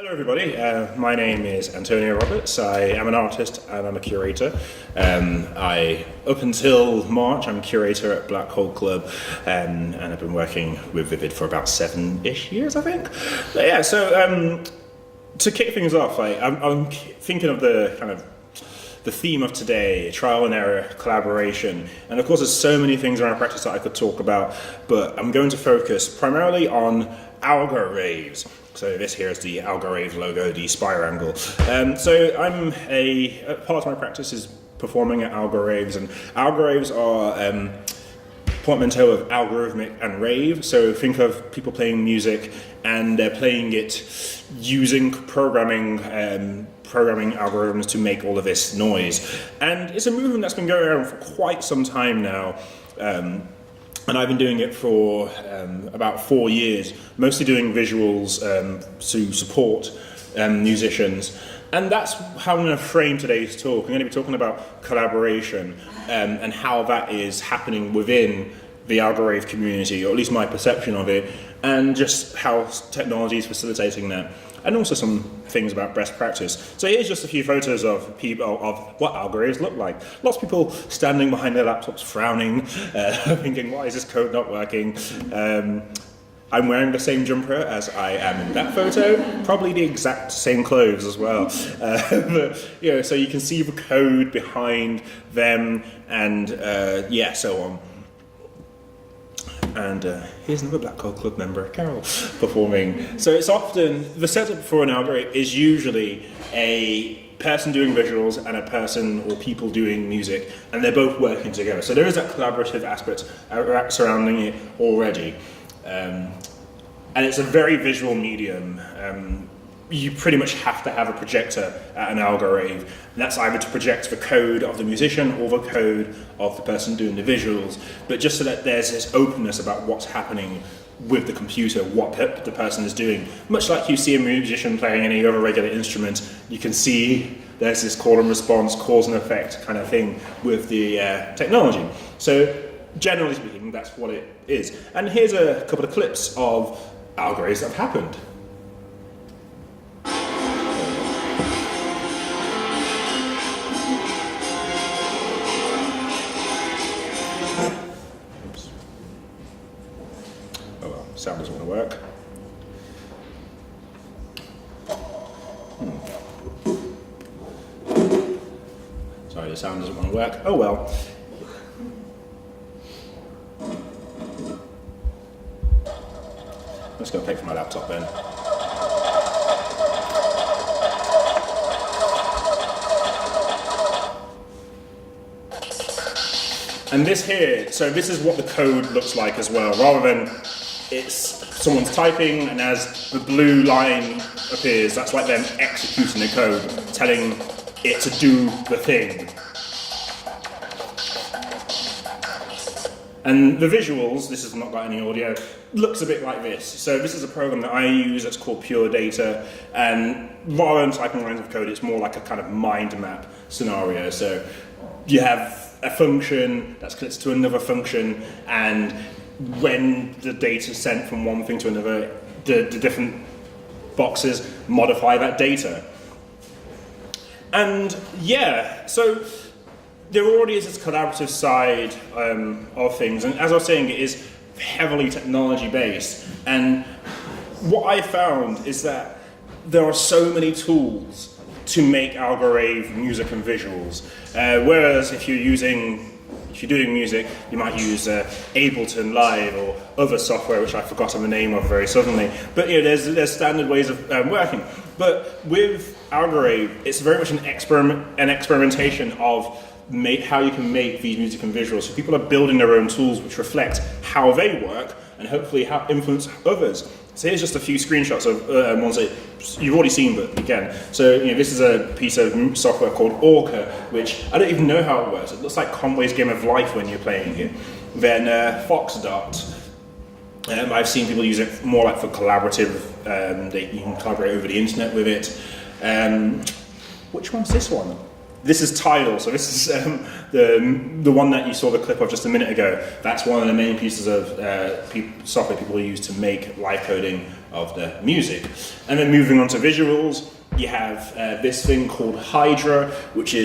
Hello everybody, my name is Antonio Roberts. I am an artist and I'm a curator. Up until March, I'm curator at Black Hole Club, and I've been working with Vivid for about 7-ish years, I think. But yeah, so to kick things off, I'm thinking of the theme of today, trial and error, collaboration. And of course there's so many things around practice that I could talk about, but I'm going to focus primarily on Algo Raves. So this here is the Algo Rave logo, the spire angle. So I'm part of my practice is performing at Algo Raves, and Algo Raves are portmanteau of algorithmic and rave. So think of people playing music and they're playing it using programming algorithms to make all of this noise. And it's a movement that's been going around for quite some time now. And I've been doing it for about 4 years, mostly doing visuals to support musicians. And that's how I'm going to frame today's talk. I'm going to be talking about collaboration and how that is happening within the Algo Rave community, or at least my perception of it, and just how technology is facilitating that. And also some things about best practice. So here's just a few photos of people of what Algo Raves look like. Lots of people standing behind their laptops, frowning, thinking, "Why is this code not working?" I'm wearing the same jumper as I am in that photo, probably the exact same clothes as well. But, so you can see the code behind them, and so on. And here's another Black Hole Club member, Carol, performing. So it's often, the setup for an Algo Rave is usually a person doing visuals and a person or people doing music, and they're both working together. So there is that collaborative aspect surrounding it already. And it's a very visual medium. You pretty much have to have a projector at an Algo Rave. And that's either to project the code of the musician or the code of the person doing the visuals, but just so that there's this openness about what's happening with the computer, what the person is doing. Much like you see a musician playing any other regular instrument, you can see there's this call and response, cause and effect kind of thing with the technology. So generally speaking, that's what it is. And here's a couple of clips of Algo Raves that have happened. Sound doesn't want to work. Sorry, the sound doesn't want to work. Oh well. Let's go pick from my laptop then. And this here, so this is what the code looks like as well, rather than it's someone's typing, and as the blue line appears, that's like them executing the code, telling it to do the thing. And the visuals, this has not got any audio, looks a bit like this. So this is a program that I use that's called Pure Data, and rather than typing lines of code, it's more like a kind of mind map scenario. So you have a function that's connected to another function, and when the data is sent from one thing to another, the different boxes modify that data. And yeah, so there already is this collaborative side of things, and as I was saying, it is heavily technology based. And what I found is that there are so many tools to make Algo Rave music and visuals, whereas if you're doing music, you might use Ableton Live or other software, which I've forgotten the name of very suddenly. But there's standard ways of working. But with Algo Rave, it's very much an experimentation of how you can make these music and visuals. So people are building their own tools which reflect how they work and hopefully how influence others. So here's just a few screenshots of ones that you've already seen, but again. So this is a piece of software called Orca, which I don't even know how it works. It looks like Conway's Game of Life when you're playing it. Then Foxdot. I've seen people use it more like for collaborative. You can collaborate over the internet with it. Which one's this one? this is Tidal. So this is the one that you saw the clip of just a minute ago. That's one of the main pieces of software people use to make live coding of the music. And then moving on to visuals, you have this thing called Hydra, which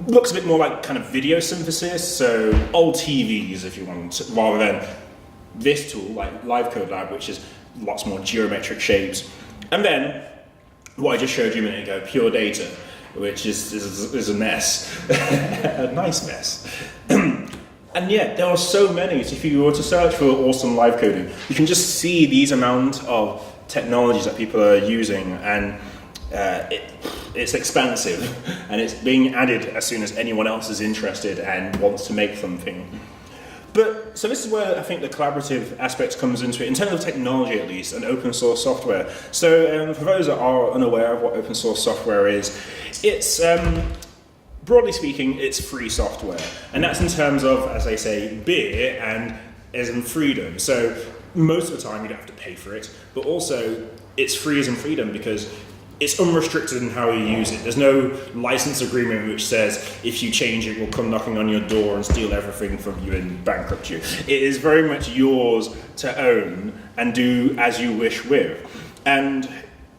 looks a bit more like kind of video synthesis, so old TVs if you want, rather than this tool like Live Code Lab, which is lots more geometric shapes. And then what I just showed you a minute ago, Pure Data, which is a mess, a nice mess. And yet there are so many. So if you were to search for awesome live coding, you can just see these amount of technologies that people are using, and it's expansive, and it's being added as soon as anyone else is interested and wants to make something. But so this is where I think the collaborative aspect comes into it, in terms of technology at least, and open source software. So for those that are unaware of what open source software is, it's broadly speaking, it's free software, and that's in terms of, as they say, beer and as in freedom. So most of the time you don't have to pay for it, but also it's free as in freedom because it's unrestricted in how you use it. There's no license agreement which says if you change it, we'll come knocking on your door and steal everything from you and bankrupt you. It is very much yours to own and do as you wish with. And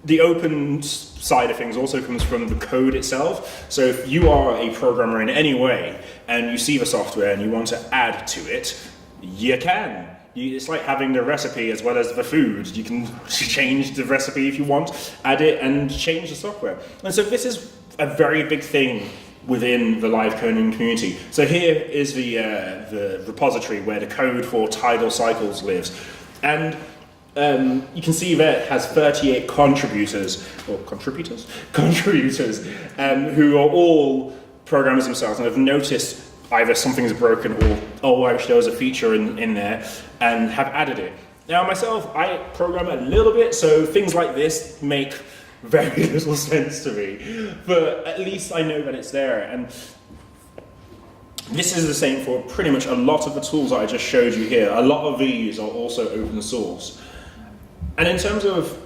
the open side of things also comes from the code itself. So if you are a programmer in any way and you see the software and you want to add to it, you can. It's like having the recipe as well as the food. You can change the recipe if you want, add it and change the software. And so this is a very big thing within the live coding community. So here is the repository where the code for Tidal Cycles lives. And you can see that it has 38 contributors who are all programmers themselves and have noticed either something's broken or, oh, I wish there was a feature in there, and have added it. Now myself, I program a little bit, so things like this make very little sense to me, but at least I know that it's there. And this is the same for pretty much a lot of the tools that I just showed you here. A lot of these are also open source. And in terms of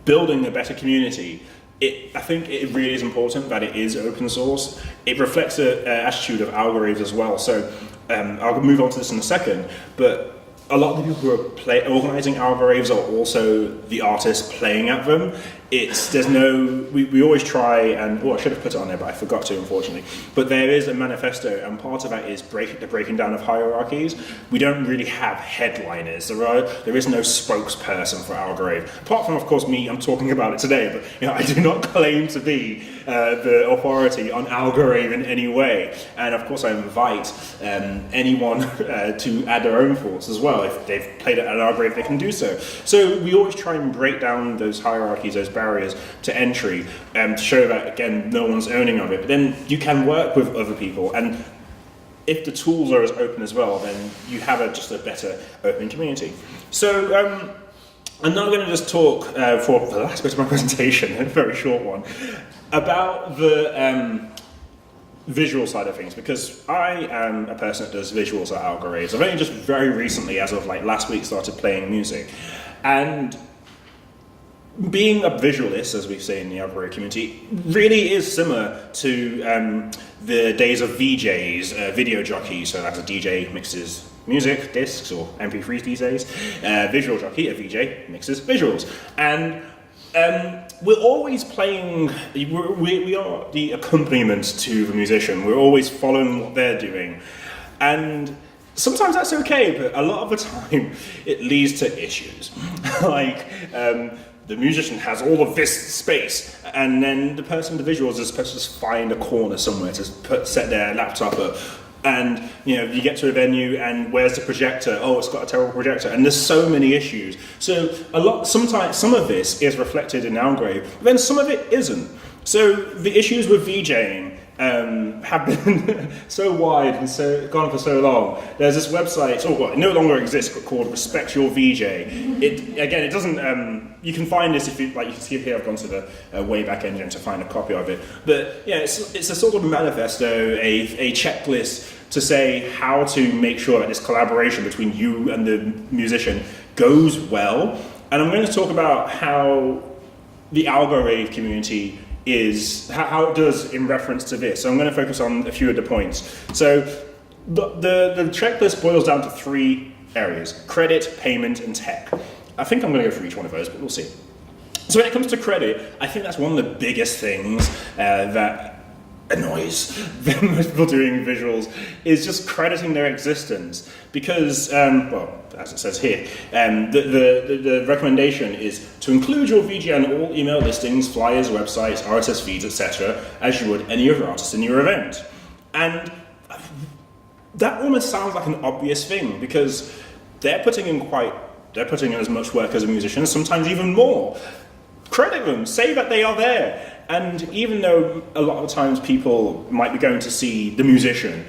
building a better community, I think it really is important that it is open source. It reflects an attitude of algorithms as well. So I'll move on to this in a second, but a lot of the people who are organizing algorithms are also the artists playing at them. We always try and, I should have put it on there, but I forgot to, unfortunately. But there is a manifesto, and part of that is the breaking down of hierarchies. We don't really have headliners. There is no spokesperson for Algorave. Apart from, of course, me, I'm talking about it today, but I do not claim to be the authority on Algorave in any way. And of course, I invite anyone to add their own thoughts as well. If they've played at Algorave, they can do so. So we always try and break down those hierarchies, those barriers to entry, to show that, again, no one's owning of it. But then you can work with other people, and if the tools are as open as well, then you have just a better open community. So I'm now going to just talk for the last bit of my presentation, a very short one, about the visual side of things, because I am a person that does visuals at Algorithms. I've only just very recently, as of like last week, started playing music, and being a visualist, as we say in the Algorithmic community, really is similar to the days of VJs, video jockeys. So that's a DJ mixes music, discs, or MP3s these days. Visual jockey, a VJ, mixes visuals. And we're always playing, we are the accompaniment to the musician. We're always following what they're doing. And sometimes that's okay, but a lot of the time it leads to issues. Like, the musician has all of this space, and then the person with the visuals is supposed to just find a corner somewhere to set their laptop up. And you get to a venue, and where's the projector? Oh, it's got a terrible projector, and there's so many issues. So sometimes some of this is reflected in Algorave, but then some of it isn't. So the issues with VJing have been so wide and gone for so long. There's this website, it no longer exists, but called Respect Your VJ. It doesn't. You can find this if you can see here. I've gone to the Wayback Engine to find a copy of it. But yeah, it's a sort of manifesto, a checklist to say how to make sure that this collaboration between you and the musician goes well. And I'm going to talk about how the Algorave community is how it does in reference to this. So I'm going to focus on a few of the points. So the checklist boils down to 3 areas: credit, payment, and tech. I think I'm going to go through each one of those, but we'll see. So when it comes to credit, I think that's one of the biggest things that annoys most people doing visuals, is just crediting their existence. Because, well, as it says here, the recommendation is to include your VJ on all email listings, flyers, websites, RSS feeds, etc., as you would any other artist in your event. And that almost sounds like an obvious thing, because they're putting in as much work as a musician, sometimes even more. Credit them, say that they are there. And even though a lot of times people might be going to see the musician,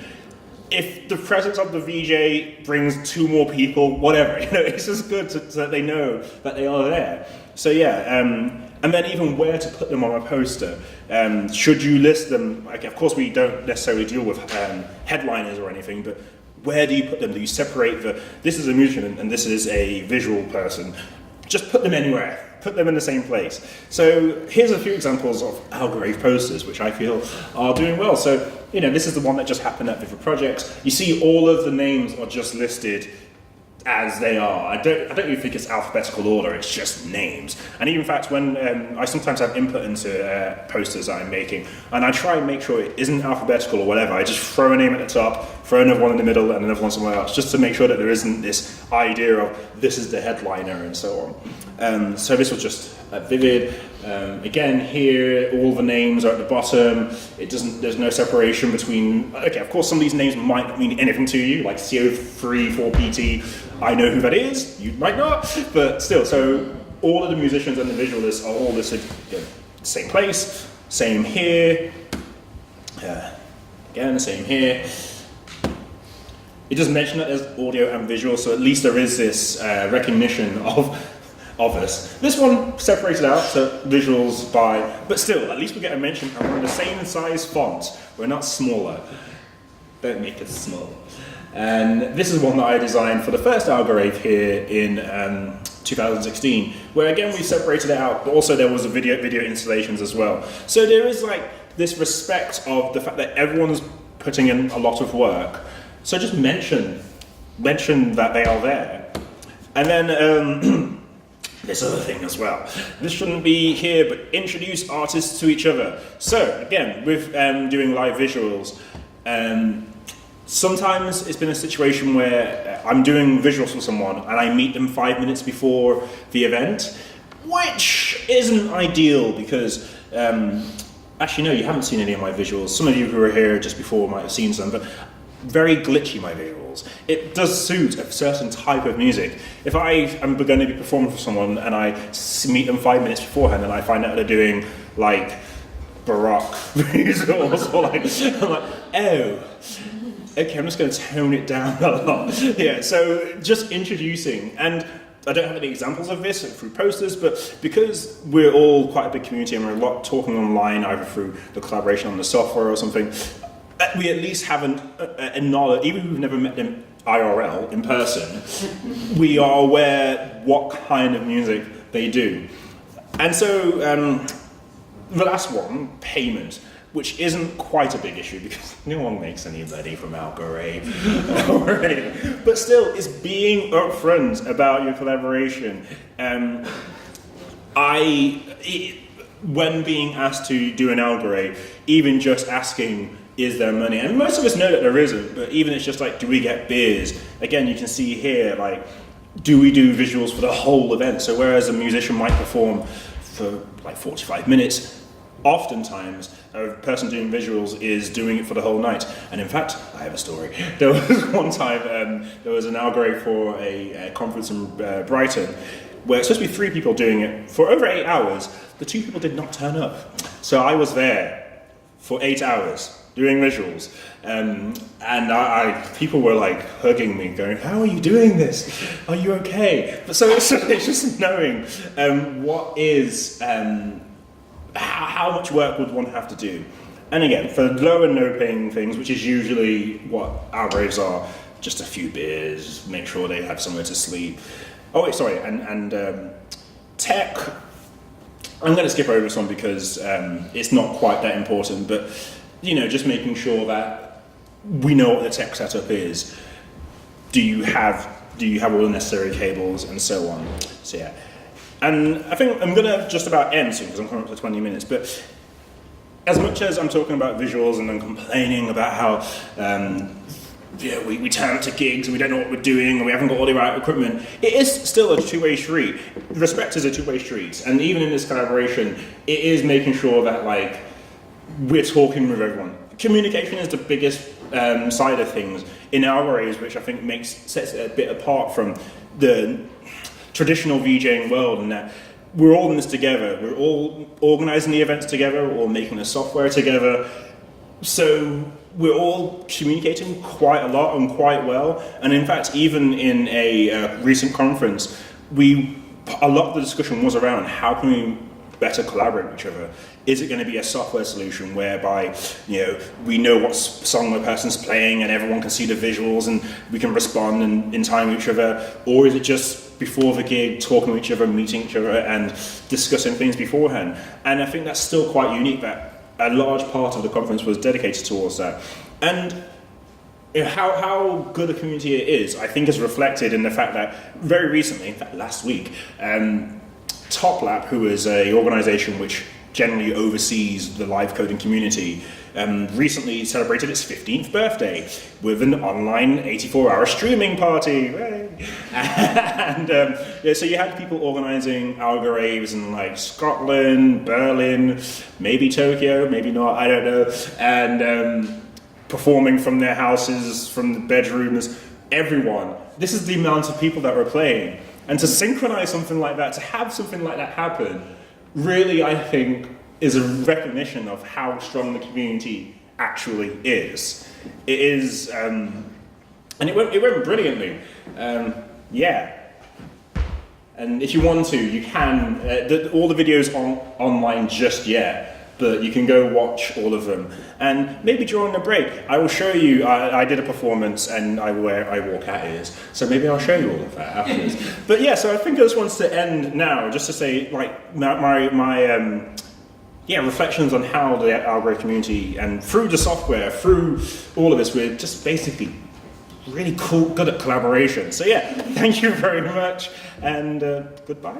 if the presence of the VJ brings 2 more people, whatever, it's just good so that they know that they are there. So yeah, and then even where to put them on a poster. Should you list them? Like, of course, we don't necessarily deal with headliners or anything, but where do you put them? Do you separate this is a musician and this is a visual person? Just put them anywhere. Put them in the same place. So here's a few examples of Algorithmic projects which I feel are doing well. So, this is the one that just happened at different projects. You see all of the names are just listed as they are. I don't even think it's alphabetical order, it's just names. And even in fact, when I sometimes have input into posters that I'm making, and I try and make sure it isn't alphabetical or whatever, I just throw a name at the top, throw another one in the middle, and another one somewhere else, just to make sure that there isn't this idea of this is the headliner and so on. So this was just vivid. Again, here, all the names are at the bottom. There's no separation between, okay, of course some of these names might not mean anything to you, like CO34PT, I know who that is, you might not, but still, so all of the musicians and the visualists are all listed in the same place, same here, again, same here. It does mention that there's audio and visual, so at least there is this recognition of us. This one separated out, so visuals by, but still, at least we get a mention, and we're in the same size font. We're not smaller. Don't make us small. And this is one that I designed for the first Algorithmic here in 2016, where again we separated it out, but also there was a video installations as well. So there is like this respect of the fact that everyone's putting in a lot of work. So just mention that they are there. And then this other thing as well. This shouldn't be here, but introduce artists to each other. So again, with doing live visuals, sometimes it's been a situation where I'm doing visuals for someone and I meet them 5 minutes before the event, which isn't ideal because, actually no, you haven't seen any of my visuals. Some of you who were here just before might have seen some, but very glitchy, my visuals. It does suit a certain type of music. If I am going to be performing for someone and I meet them 5 minutes beforehand and I find out they're doing like Baroque visuals, or like, I'm like, oh, okay, I'm just going to tone it down a lot. Yeah, so just introducing, and I don't have any examples of this through posters, but because we're all quite a big community and we're a lot talking online, either through the collaboration on the software or something, we at least have a knowledge, even if we've never met them IRL, in person, we are aware what kind of music they do. And so the last one, payment, which isn't quite a big issue because no one makes any money from Algorithmic or anything. But still, it's being upfront about your collaboration. When being asked to do an Algorithmic, even just asking, is there money? And most of us know that there isn't, but even it's just like, do we get beers? Again, you can see here, like, do we do visuals for the whole event? So whereas a musician might perform for like 45 minutes, oftentimes a person doing visuals is doing it for the whole night. And in fact, I have a story. There was one time, there was an Algorithmic for a conference in Brighton, where it's supposed to be 3 people doing it for over 8 hours. The 2 people did not turn up. So I was there for 8 hours doing visuals, and people were like hugging me, going, "How are you doing this? Are you okay?" But so it's just knowing what is how much work would one have to do. And again, for low and no paying things, which is usually what Algorithmics are, just a few beers, make sure they have somewhere to sleep. Oh wait, sorry, and tech. I'm going to skip over this one because it's not quite that important, but just making sure that we know what the tech setup is. Do you have all the necessary cables and so on? So yeah, and I think I'm going to just about end soon because I'm coming up to 20 minutes. But as much as I'm talking about visuals and I'm complaining about how we turn up to gigs and we don't know what we're doing and we haven't got all the right equipment, it is still a two-way street. Respect is a two-way street, and even in this collaboration, it is making sure that we're talking with everyone. Communication is the biggest side of things in our areas, which I think sets it a bit apart from the traditional VJing world, and that we're all in this together. We're all organising the events together. We're all making the software together. So we're all communicating quite a lot and quite well. And in fact, even in a recent conference, a lot of the discussion was around how can we better collaborate with each other. Is it going to be a software solution whereby we know what song the person's playing and everyone can see the visuals and we can respond in time with each other, or is it just before the gig talking with each other, meeting each other and discussing things beforehand? And I think that's still quite unique that a large part of the conference was dedicated towards that. And how good a community it is, I think, is reflected in the fact that very recently, in fact last week, TopLab, who is an organisation which generally oversees the live coding community, recently celebrated its 15th birthday with an online 84-hour streaming party. And so you had people organising algo raves in Scotland, Berlin, maybe Tokyo, maybe not, I don't know, and performing from their houses, from the bedrooms, everyone. This is the amount of people that were playing. And to synchronize something like that, to have something like that happen, really, I think, is a recognition of how strong the community actually is. It is, and it went brilliantly. Yeah. And if you want to, you can, all the videos aren't online just yet, but you can go watch all of them. And maybe during the break, I will show you, I did a performance and I wore cat ears, so maybe I'll show you all of that afterwards. But yeah, so I think I just want to end now, just to say, my reflections on how the Algorithmic community, and through the software, through all of this, we're just basically really good at collaboration. So yeah, thank you very much, and goodbye.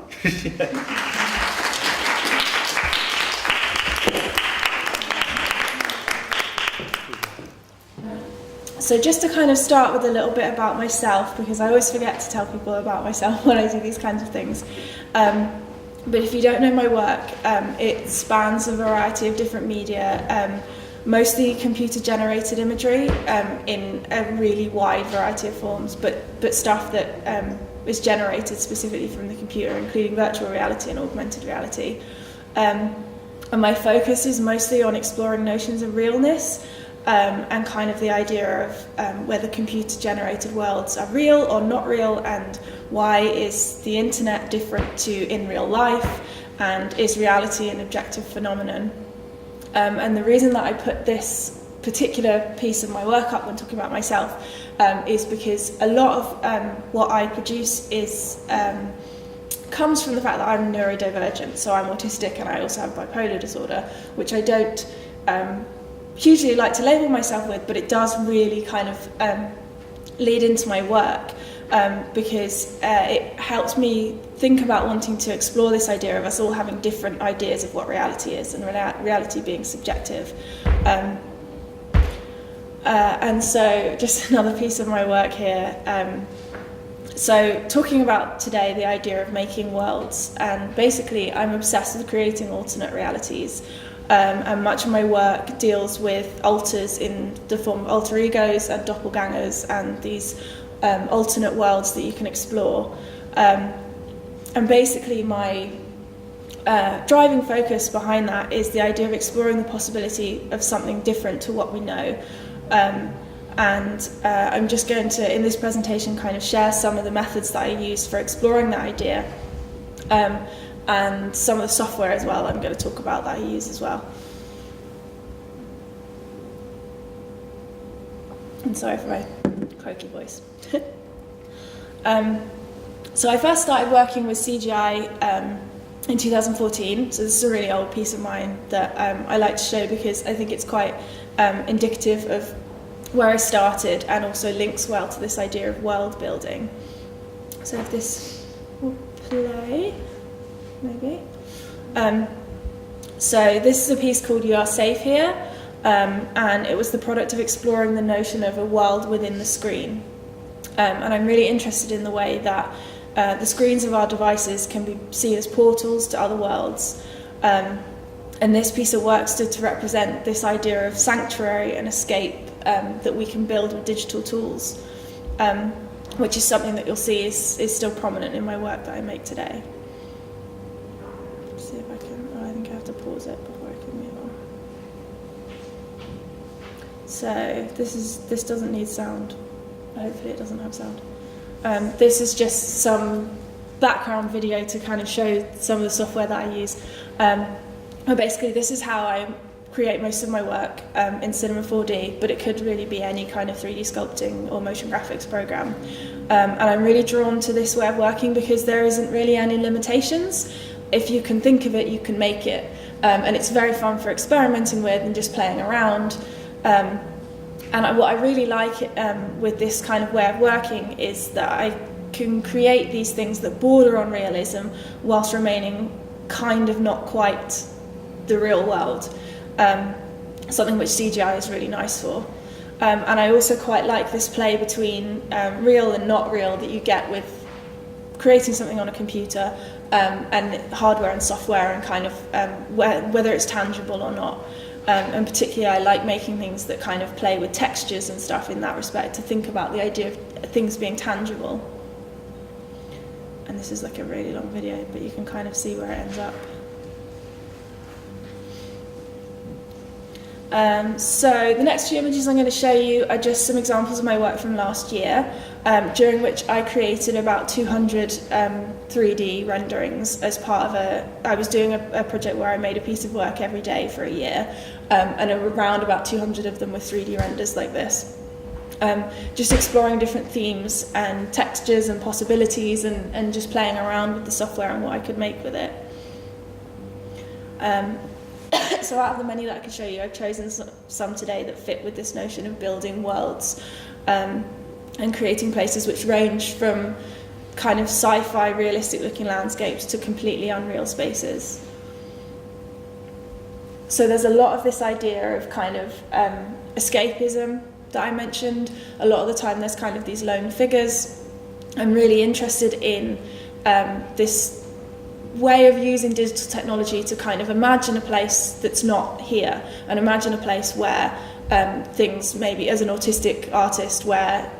So just to kind of start with a little bit about myself, because I always forget to tell people about myself when I do these kinds of things. But if you don't know my work, it spans a variety of different media, mostly computer-generated imagery in a really wide variety of forms, but stuff that is generated specifically from the computer, including virtual reality and augmented reality. And my focus is mostly on exploring notions of realness, and kind of the idea of whether computer-generated worlds are real or not real, and why is the internet different to in real life, and is reality an objective phenomenon. And the reason that I put this particular piece of my work up when talking about myself is because a lot of what I produce comes from the fact that I'm neurodivergent, so I'm autistic and I also have bipolar disorder, which I don't hugely like to label myself with, but it does really kind of lead into my work because it helps me think about wanting to explore this idea of us all having different ideas of what reality is, and reality being subjective. And so just another piece of my work here. So talking about today the idea of making worlds, and basically I'm obsessed with creating alternate realities. And much of my work deals with alters in the form of alter egos and doppelgangers and these alternate worlds that you can explore. And basically my driving focus behind that is the idea of exploring the possibility of something different to what we know. And I'm just going to, in this presentation, kind of share some of the methods that I use for exploring that idea. And some of the software as well I'm going to talk about that I use as well. And sorry for my croaky voice. So I first started working with CGI in 2014. So this is a really old piece of mine that I like to show because I think it's quite indicative of where I started and also links well to this idea of world building. So if this will play, maybe. So this is a piece called You Are Safe Here, and it was the product of exploring the notion of a world within the screen. And I'm really interested in the way that the screens of our devices can be seen as portals to other worlds. And this piece of work stood to represent this idea of sanctuary and escape that we can build with digital tools, which is something that you'll see is still prominent in my work that I make today. Let's see if I can, I think I have to pause it before I can move on. So this doesn't need sound. Hopefully it doesn't have sound. This is just some background video to kind of show some of the software that I use. But basically this is how I create most of my work in Cinema 4D, but it could really be any kind of 3D sculpting or motion graphics program. And I'm really drawn to this way of working because there isn't really any limitations. If you can think of it, you can make it. And it's very fun for experimenting with and just playing around. And what I really like with this kind of way of working is that I can create these things that border on realism whilst remaining kind of not quite the real world. Something which CGI is really nice for. And I also quite like this play between real and not real that you get with creating something on a computer and hardware and software and kind of whether it's tangible or not. And particularly I like making things that kind of play with textures and stuff in that respect, to think about the idea of things being tangible. And this is like a really long video, but you can kind of see where it ends up. So the next few images I'm going to show you are just some examples of my work from last year, during which I created about 200 3D renderings as part of I was doing a project where I made a piece of work every day for a year, and around about 200 of them were 3D renders like this. Just exploring different themes and textures and possibilities and just playing around with the software and what I could make with it. So out of the many that I could show you, I've chosen some today that fit with this notion of building worlds and creating places which range from kind of sci-fi realistic looking landscapes to completely unreal spaces. So there's a lot of this idea of kind of escapism that I mentioned. A lot of the time there's kind of these lone figures. I'm really interested in this way of using digital technology to kind of imagine a place that's not here, and imagine a place where things, maybe as an autistic artist, where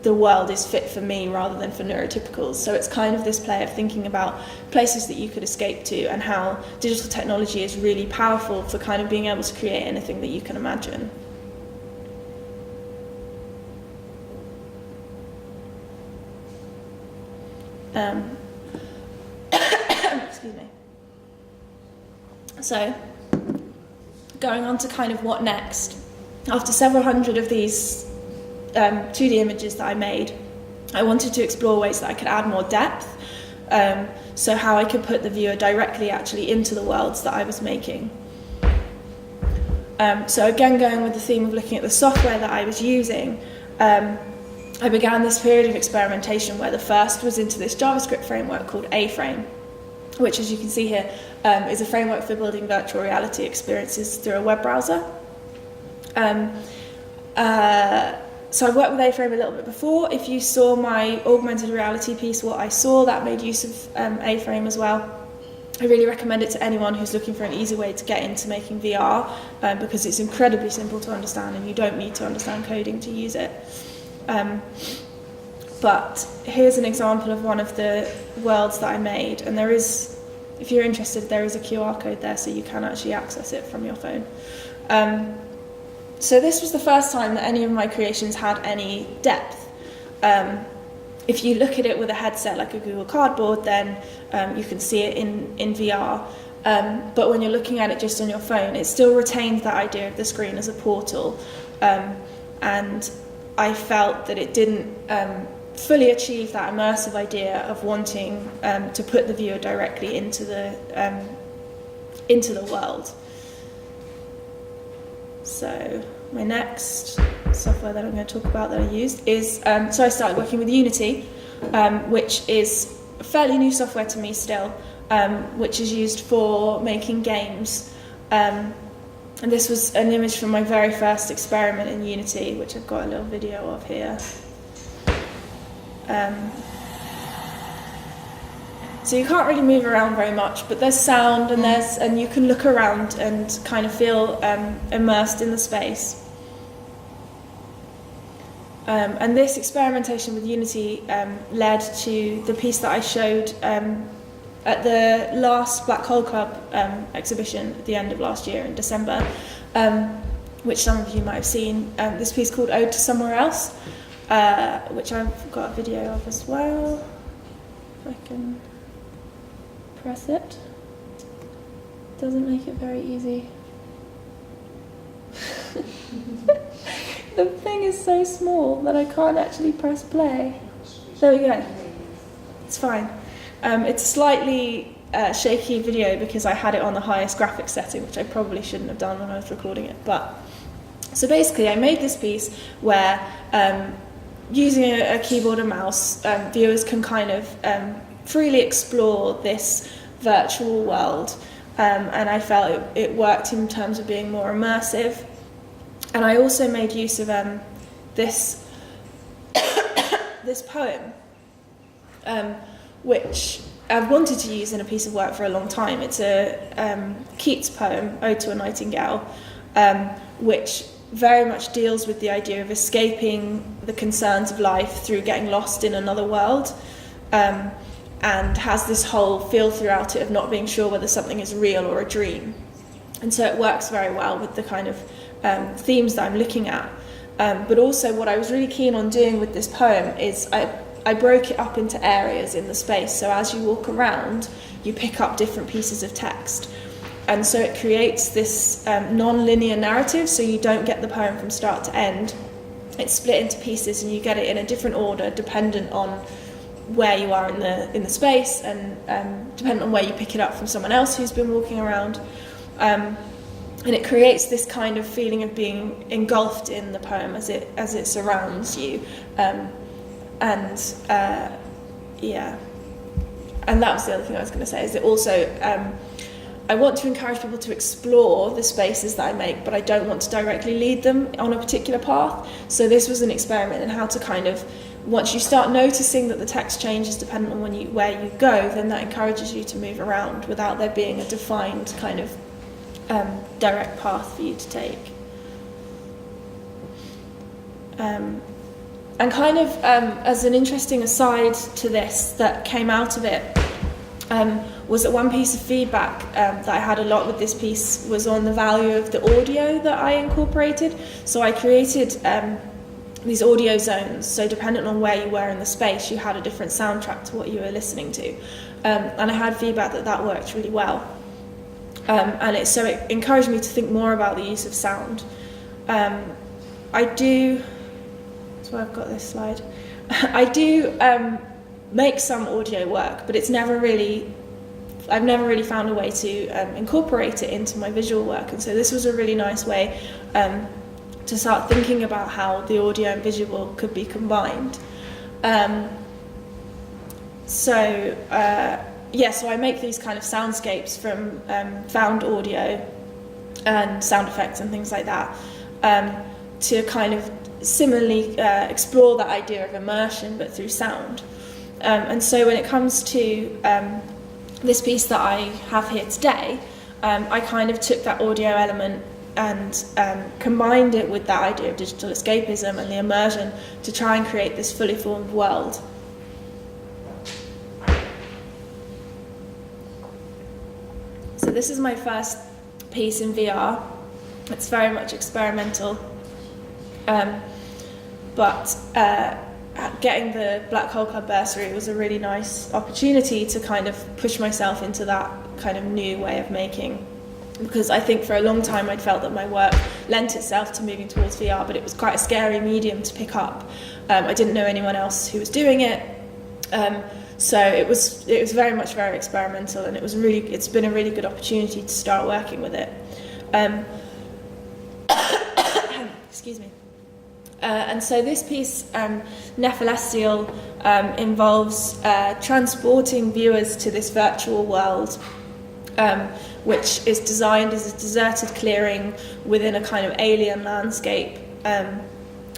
the world is fit for me rather than for neurotypicals. So it's kind of this play of thinking about places that you could escape to and how digital technology is really powerful for kind of being able to create anything that you can imagine. Excuse me. So, going on to kind of what next. After several hundred of these 2D images that I made, I wanted to explore ways that I could add more depth, so how I could put the viewer directly actually into the worlds that I was making. So again, going with the theme of looking at the software that I was using, I began this period of experimentation where the first was into this JavaScript framework called A-Frame, which, as you can see here, is a framework for building virtual reality experiences through a web browser. So I've worked with A-Frame a little bit before. If you saw my augmented reality piece, What I Saw, that made use of A-Frame as well. I really recommend it to anyone who's looking for an easy way to get into making VR, because it's incredibly simple to understand and you don't need to understand coding to use it. But here's an example of one of the worlds that I made, and there is, if you're interested, there is a QR code there so you can actually access it from your phone. So this was the first time that any of my creations had any depth. If you look at it with a headset like a Google Cardboard, then you can see it in VR. But when you're looking at it just on your phone, it still retains that idea of the screen as a portal. And I felt that it didn't fully achieve that immersive idea of wanting to put the viewer directly into the world. So my next software that I'm going to talk about that I used is, so I started working with Unity, which is fairly new software to me still, which is used for making games. And this was an image from my very first experiment in Unity, which I've got a little video of here. So you can't really move around very much, but there's sound and you can look around and kind of feel immersed in the space. And this experimentation with Unity led to the piece that I showed at the last Black Hole Club exhibition at the end of last year in December, which some of you might have seen. This piece called Ode to Somewhere Else, which I've got a video of as well. If I can press it. Doesn't make it very easy. The thing is so small that I can't actually press play. There we go. It's fine. It's a slightly shaky video because I had it on the highest graphics setting, which I probably shouldn't have done when I was recording it. But so basically, I made this piece where using a keyboard and mouse, viewers can kind of freely explore this virtual world, and I felt it worked in terms of being more immersive. And I also made use of this this poem, which I've wanted to use in a piece of work for a long time. It's a Keats poem, Ode to a Nightingale, which very much deals with the idea of escaping the concerns of life through getting lost in another world, and has this whole feel throughout it of not being sure whether something is real or a dream. And so it works very well with the kind of themes that I'm looking at. But also what I was really keen on doing with this poem is I broke it up into areas in the space. So as you walk around, you pick up different pieces of text. And so it creates this non-linear narrative, so you don't get the poem from start to end. It's split into pieces and you get it in a different order dependent on where you are in the space and dependent on where you pick it up from someone else who's been walking around. And it creates this kind of feeling of being engulfed in the poem as it surrounds you. Yeah. And that was the other thing I was going to say, is that also I want to encourage people to explore the spaces that I make, but I don't want to directly lead them on a particular path. So this was an experiment in how to kind of, once you start noticing that the text changes depending on where you go, then that encourages you to move around without there being a defined kind of direct path for you to take. And kind of as an interesting aside to this that came out of it, was that one piece of feedback that I had a lot with this piece was on the value of the audio that I incorporated. So I created these audio zones, so depending on where you were in the space, you had a different soundtrack to what you were listening to. And I had feedback that worked really well. And it encouraged me to think more about the use of sound. I do, that's why I've got this slide. I do make some audio work, but I've never really found a way to incorporate it into my visual work. And so this was a really nice way to start thinking about how the audio and visual could be combined. So I make these kind of soundscapes from found audio and sound effects and things like that, to kind of similarly explore that idea of immersion but through sound. And so when it comes to this piece that I have here today, I kind of took that audio element and combined it with that idea of digital escapism and the immersion to try and create this fully formed world. So this is my first piece in VR. It's very much experimental, but getting the Black Hole Club bursary was a really nice opportunity to kind of push myself into that kind of new way of making because I think for a long time I'd felt that my work lent itself to moving towards VR, but it was quite a scary medium to pick up. I didn't know anyone else who was doing it, so it was very much very experimental, and it's been a really good opportunity to start working with it. Excuse me. And so this piece, Nephalestial, involves transporting viewers to this virtual world, which is designed as a deserted clearing within a kind of alien landscape,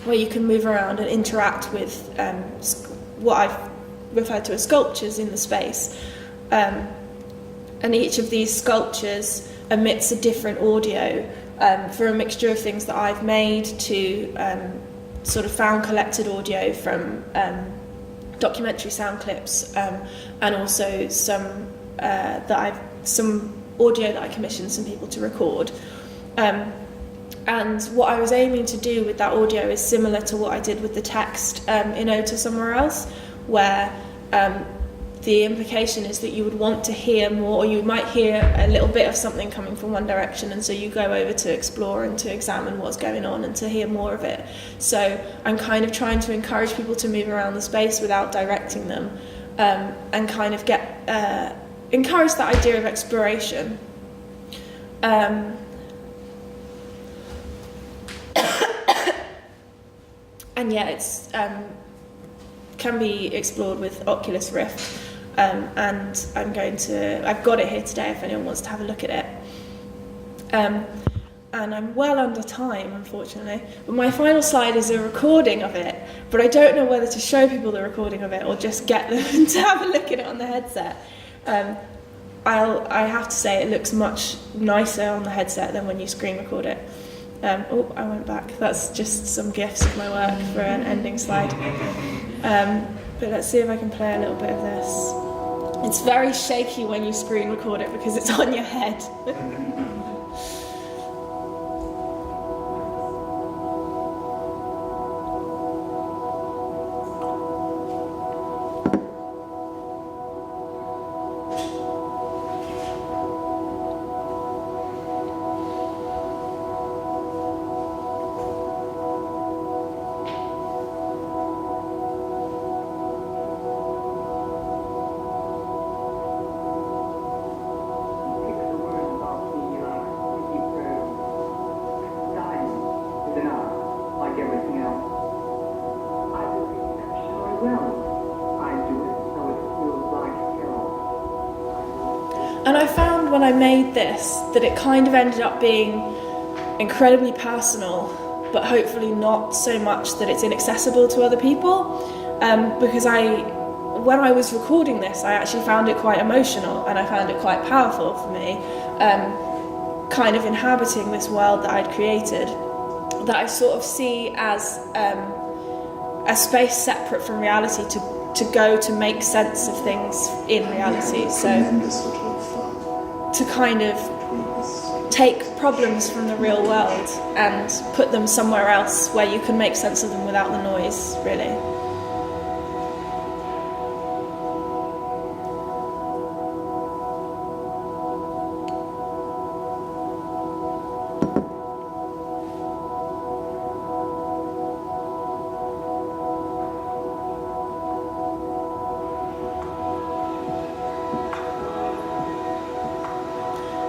where you can move around and interact with what I've referred to as sculptures in the space. And each of these sculptures emits a different audio, for a mixture of things that I've made to sort of found collected audio from documentary sound clips, and also some audio that I commissioned some people to record. And what I was aiming to do with that audio is similar to what I did with the text in Ode to Somewhere Else, where the implication is that you would want to hear more, or you might hear a little bit of something coming from one direction, and so you go over to explore and to examine what's going on and to hear more of it. So I'm kind of trying to encourage people to move around the space without directing them, and kind of encourage that idea of exploration. And yeah, it's can be explored with Oculus Rift, and I've got it here today if anyone wants to have a look at it. And I'm well under time, unfortunately, but my final slide is a recording of it, but I don't know whether to show people the recording of it or just get them to have a look at it on the headset. I have to say it looks much nicer on the headset than when you screen record it. Oh, I went back. That's just some gifs of my work for an ending slide. But let's see if I can play a little bit of this. It's very shaky when you screen record it because it's on your head. And I found when I made this that it kind of ended up being incredibly personal, but hopefully not so much that it's inaccessible to other people, because when I was recording this, I actually found it quite emotional, and I found it quite powerful for me, kind of inhabiting this world that I'd created, that I sort of see as a space separate from reality to go to make sense of things in reality. So to kind of take problems from the real world and put them somewhere else where you can make sense of them without the noise, really.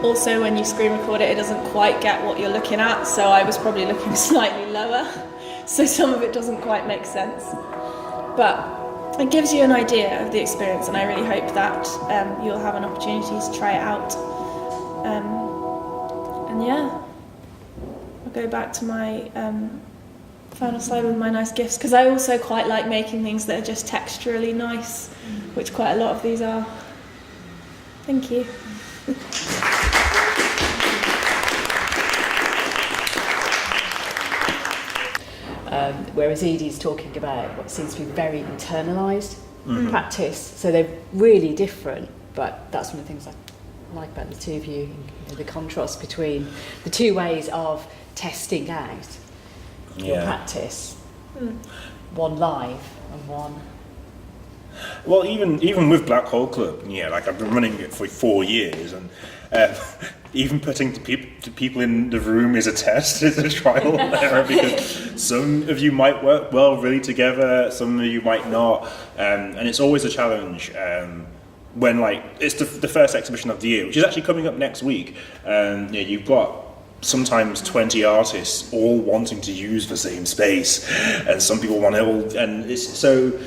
Also, when you screen record it, it doesn't quite get what you're looking at, so I was probably looking slightly lower, so some of it doesn't quite make sense. But it gives you an idea of the experience, and I really hope that you'll have an opportunity to try it out. And yeah, I'll go back to my final slide with my nice gifts, because I also quite like making things that are just texturally nice, which quite a lot of these are. Thank you. Whereas Edie's talking about what seems to be very internalised practice, so they're really different, but that's one of the things I like about the two of you, the contrast between the two ways of testing out your practice, one live and one... Well, even with Black Hole Club, like I've been running it for 4 years, and even putting people in the room is a test, is a trial error, because some of you might work well really together, some of you might not, and it's always a challenge when it's the first exhibition of the year, which is actually coming up next week. You've got sometimes 20 artists all wanting to use the same space, and some people want it all, and it's so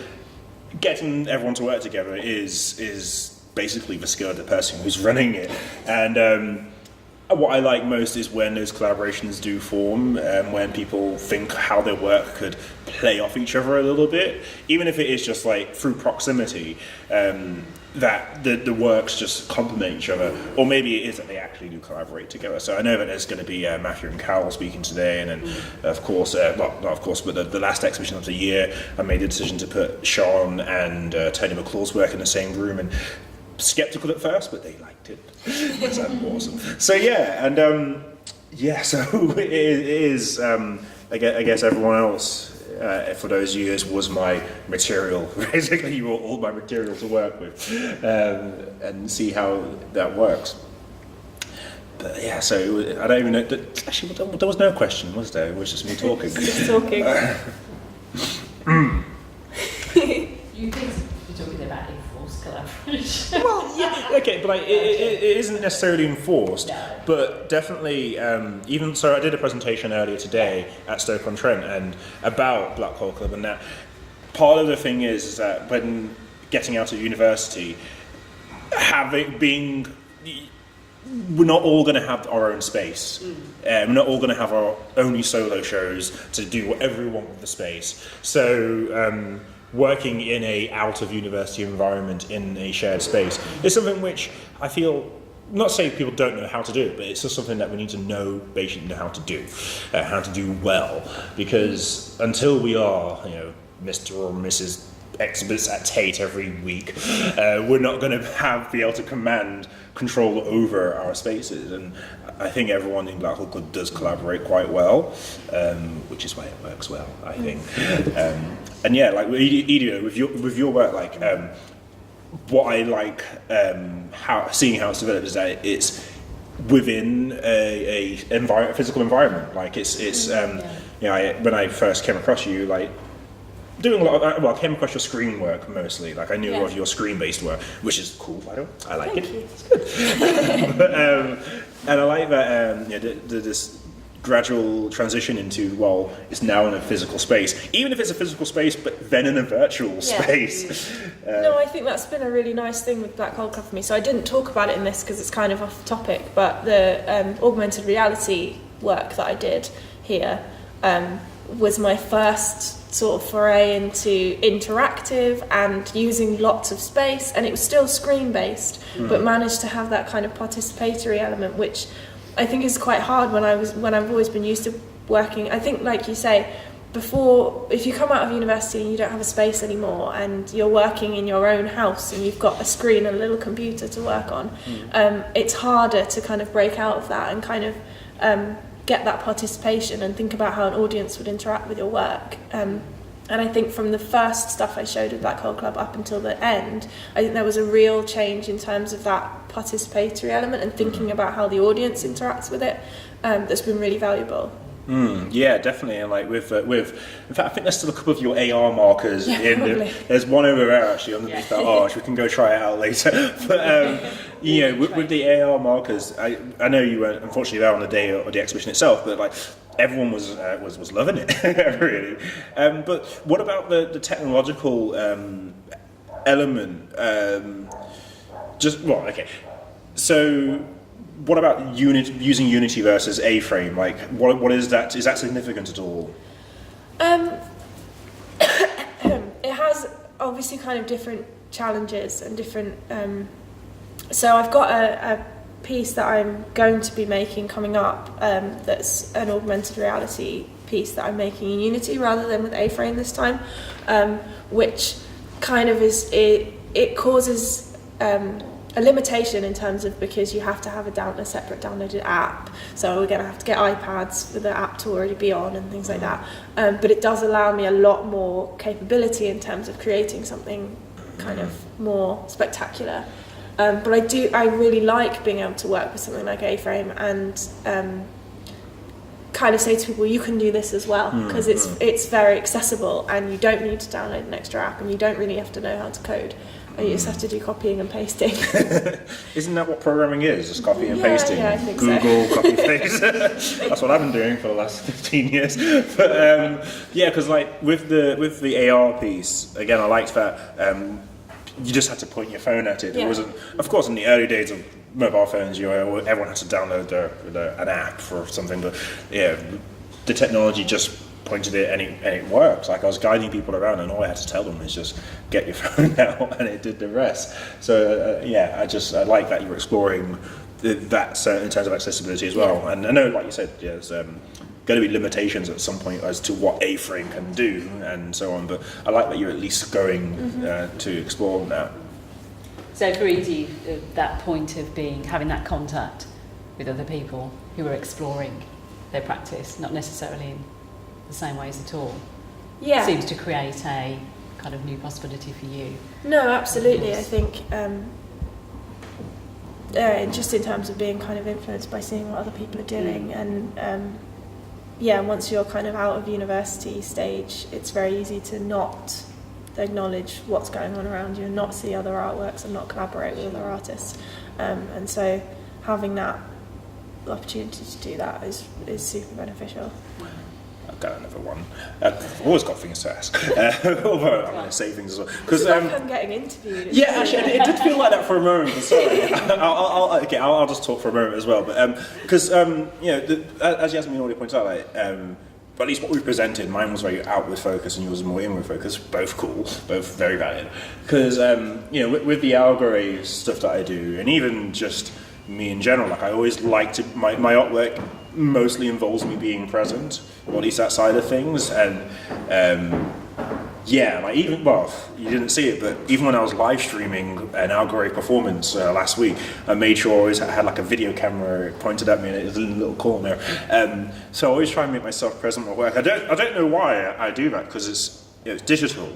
getting everyone to work together is basically the skill of the person who's running it. And what I like most is when those collaborations do form, when people think how their work could play off each other a little bit, even if it is just like through proximity, that the works just complement each other, or maybe it is that they actually do collaborate together. So I know that there's going to be Matthew and Carol speaking today, and then of course, not of course, but the last exhibition of the year, I made the decision to put Sean and Tony McClaw's work in the same room, and skeptical at first, but they liked it. That's awesome. So yeah, and so it is. I guess everyone else, for those years, was my material. Basically, you were all my material to work with, and see how that works. But yeah, so I don't even know. Actually, there was no question, was there? It was just me talking. Just talking. You think you're talking about enforced collaboration? Well, yeah, okay, but it isn't necessarily enforced, but definitely, even so, I did a presentation earlier today at Stoke-on-Trent and about Black Hole Club, and that part of the thing is that when getting out of university, we're not all going to have our own space. We're not all going to have our only solo shows to do whatever we want with the space. So working in a out of university environment in a shared space is something which I feel, not saying people don't know how to do, but it's just something that we need to know, basically know how to do well, because until we are, Mr. or Mrs. exhibits at Tate every week, we're not going to be able to command control over our spaces, and I think everyone in Black Hole Club does collaborate quite well, which is why it works well, I think. And yeah, like Edie, with your work, like what I like seeing how it's developed is that it's within a physical environment. Like it's when I first came across you, like doing a lot of, I came across your screen work mostly. Like I knew a lot of your screen-based work, which is cool, by the way. I like Thank it. you. It's good. And I like that this gradual transition into, well, it's now in a physical space. Even if it's a physical space, but then in a virtual space. No, I think that's been a really nice thing with Black Hole Club for me. So I didn't talk about it in this because it's kind of off topic, but the augmented reality work that I did here was my first sort of foray into interactive and using lots of space, and it was still screen based, but managed to have that kind of participatory element, which I think is quite hard when I've always been used to working. I think, like you say, before, if you come out of university and you don't have a space anymore and you're working in your own house and you've got a screen and a little computer to work on, it's harder to kind of break out of that and kind of get that participation and think about how an audience would interact with your work. And I think from the first stuff I showed with Black Hole Club up until the end, I think there was a real change in terms of that participatory element and thinking about how the audience interacts with it. That's been really valuable. Yeah, definitely. And like with in fact, I think there's still a couple of your AR markers in. There's one over there actually underneath that arch. We can go try it out later. But with the AR markers, I know you weren't unfortunately there on the day of the exhibition itself, but like everyone was loving it really. But what about the technological element? So. What about using Unity versus A-frame? Like, what is that? Is that significant at all? It has obviously kind of different challenges and different. So I've got a piece that I'm going to be making coming up. That's an augmented reality piece that I'm making in Unity rather than with A-frame this time, which kind of it causes. A limitation in terms of, because you have to have a separate downloaded app, so we're going to have to get iPads for the app to already be on and things like that, but it does allow me a lot more capability in terms of creating something kind of more spectacular. But I really like being able to work with something like A-Frame and kind of say to people, you can do this as well, because it's very accessible, and you don't need to download an extra app, and you don't really have to know how to code. You just have to do copying and pasting. Isn't that what programming is? Just copy and pasting? Yeah, I think Google, copy paste. That's what I've been doing for the last 15 years. But because like with the AR piece, again, I liked that you just had to point your phone at it. Yeah. It wasn't, of course, in the early days of mobile phones, everyone had to download an app for something, but yeah, the technology just pointed it and it worked. Like I was guiding people around, and all I had to tell them is just get your phone out, and it did the rest. So I like that you're exploring that in terms of accessibility as well. Yeah. And I know, like you said, there's going to be limitations at some point as to what A-Frame can do and so on. But I like that you're at least going to explore that. So for Edie, that point of having that contact with other people who are exploring their practice, not necessarily in the same ways at all, seems to create a kind of new possibility for you. No, absolutely. I think just in terms of being kind of influenced by seeing what other people are doing, and once you're kind of out of university stage, it's very easy to not acknowledge what's going on around you and not see other artworks and not collaborate with other artists, and so having that opportunity to do that is super beneficial. I've got another one. I've always got things to ask, although I'm going to say things as well. Because I'm getting interviewed. Yeah, actually, it did feel like that for a moment. But sorry, I'll just talk for a moment as well. But because as Yasmin already pointed out, but at least what we presented, mine was very outward focus and yours was more inward focus. Both cool, both very valid. Because with the algorithm stuff that I do, and even just me in general, like I always like to my artwork mostly involves me being present, or at least that side of things. And like even, well, you didn't see it, but even when I was live streaming an algorithm performance last week, I made sure I always had like a video camera pointed at me, and it was in a little corner. So I always try and make myself present at work. I don't know why I do that, because it's digital,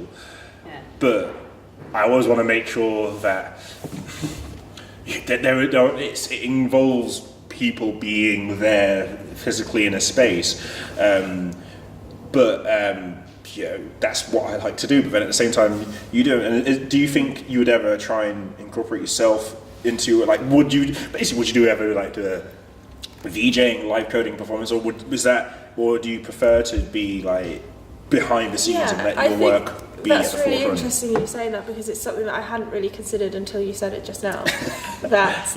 but I always want to make sure that it involves people being there physically in a space, that's what I like to do. But then at the same time, you do. And do you think you would ever try and incorporate yourself into would you do ever like the VJing, live coding performance, or do you prefer to be like behind the scenes and let your work be at the forefront? That's really interesting you saying that, because it's something that I hadn't really considered until you said it just now. That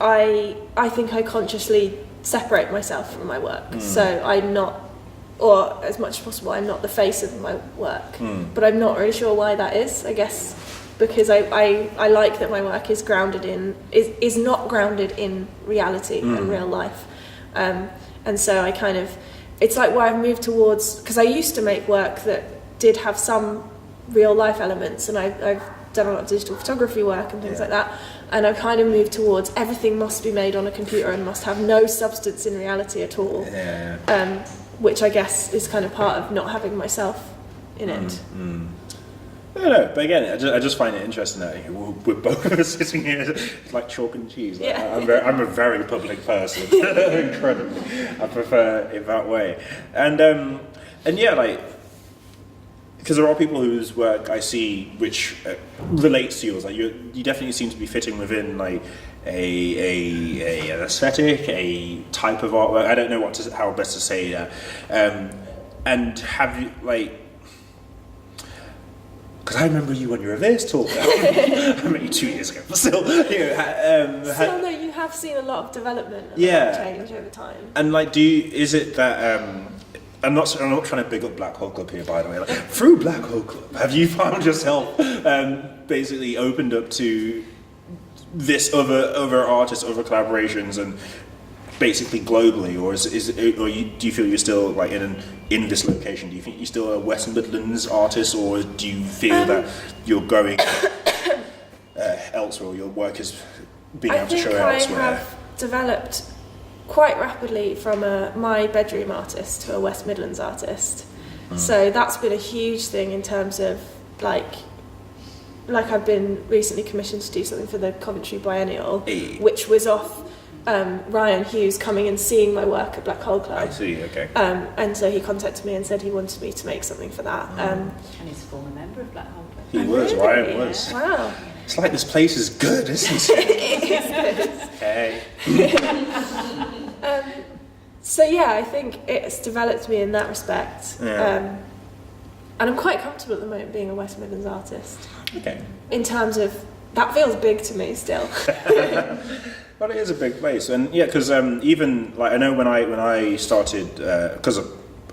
I think I consciously separate myself from my work. So I'm not, or as much as possible, I'm not the face of my work. But I'm not really sure why that is. I guess because I like that my work is not grounded in reality and real life. And so I kind of, it's like where I've moved towards, because I used to make work that did have some real life elements, and I've done a lot of digital photography work and things like that, and I've kind of moved towards everything must be made on a computer and must have no substance in reality at all, which I guess is kind of part of not having myself in it. I don't know, but again, I just find it interesting that we're both of us sitting here like chalk and cheese. Like, I'm a very public person, incredibly. I prefer it that way, and because there are people whose work I see which relates to yours. Like you definitely seem to be fitting within like an aesthetic, a type of artwork. I don't know how best to say that. And have you because I remember you when you were this tall. I met you 2 years ago, but still, no, you have seen a lot of development and a lot of change over time. And is it that? I'm not trying to big up Black Hole Club here, by the way. Through Black Hole Club, have you found yourself basically opened up to this other artists, other collaborations, and basically globally, or do you feel you're still in this location? Do you think you're still a West Midlands artist, or do you feel that you're going elsewhere, or your work is being able to show elsewhere? I think I have developed quite rapidly from my bedroom artist to a West Midlands artist. So that's been a huge thing in terms of like I've been recently commissioned to do something for the Coventry Biennial, which was off Ryan Hughes coming and seeing my work at Black Hole Club. I see, okay. And so he contacted me and said he wanted me to make something for that. And he's a former member of Black Hole Club. He was, really? Ryan was. Wow. It's like this place is good, isn't it? It is good. Hey. So yeah, I think it's developed me in that respect. Yeah. And I'm quite comfortable at the moment being a West Midlands artist. Okay. In terms of, that feels big to me still. Well, it is a big place, and yeah, because even like I know when I started, because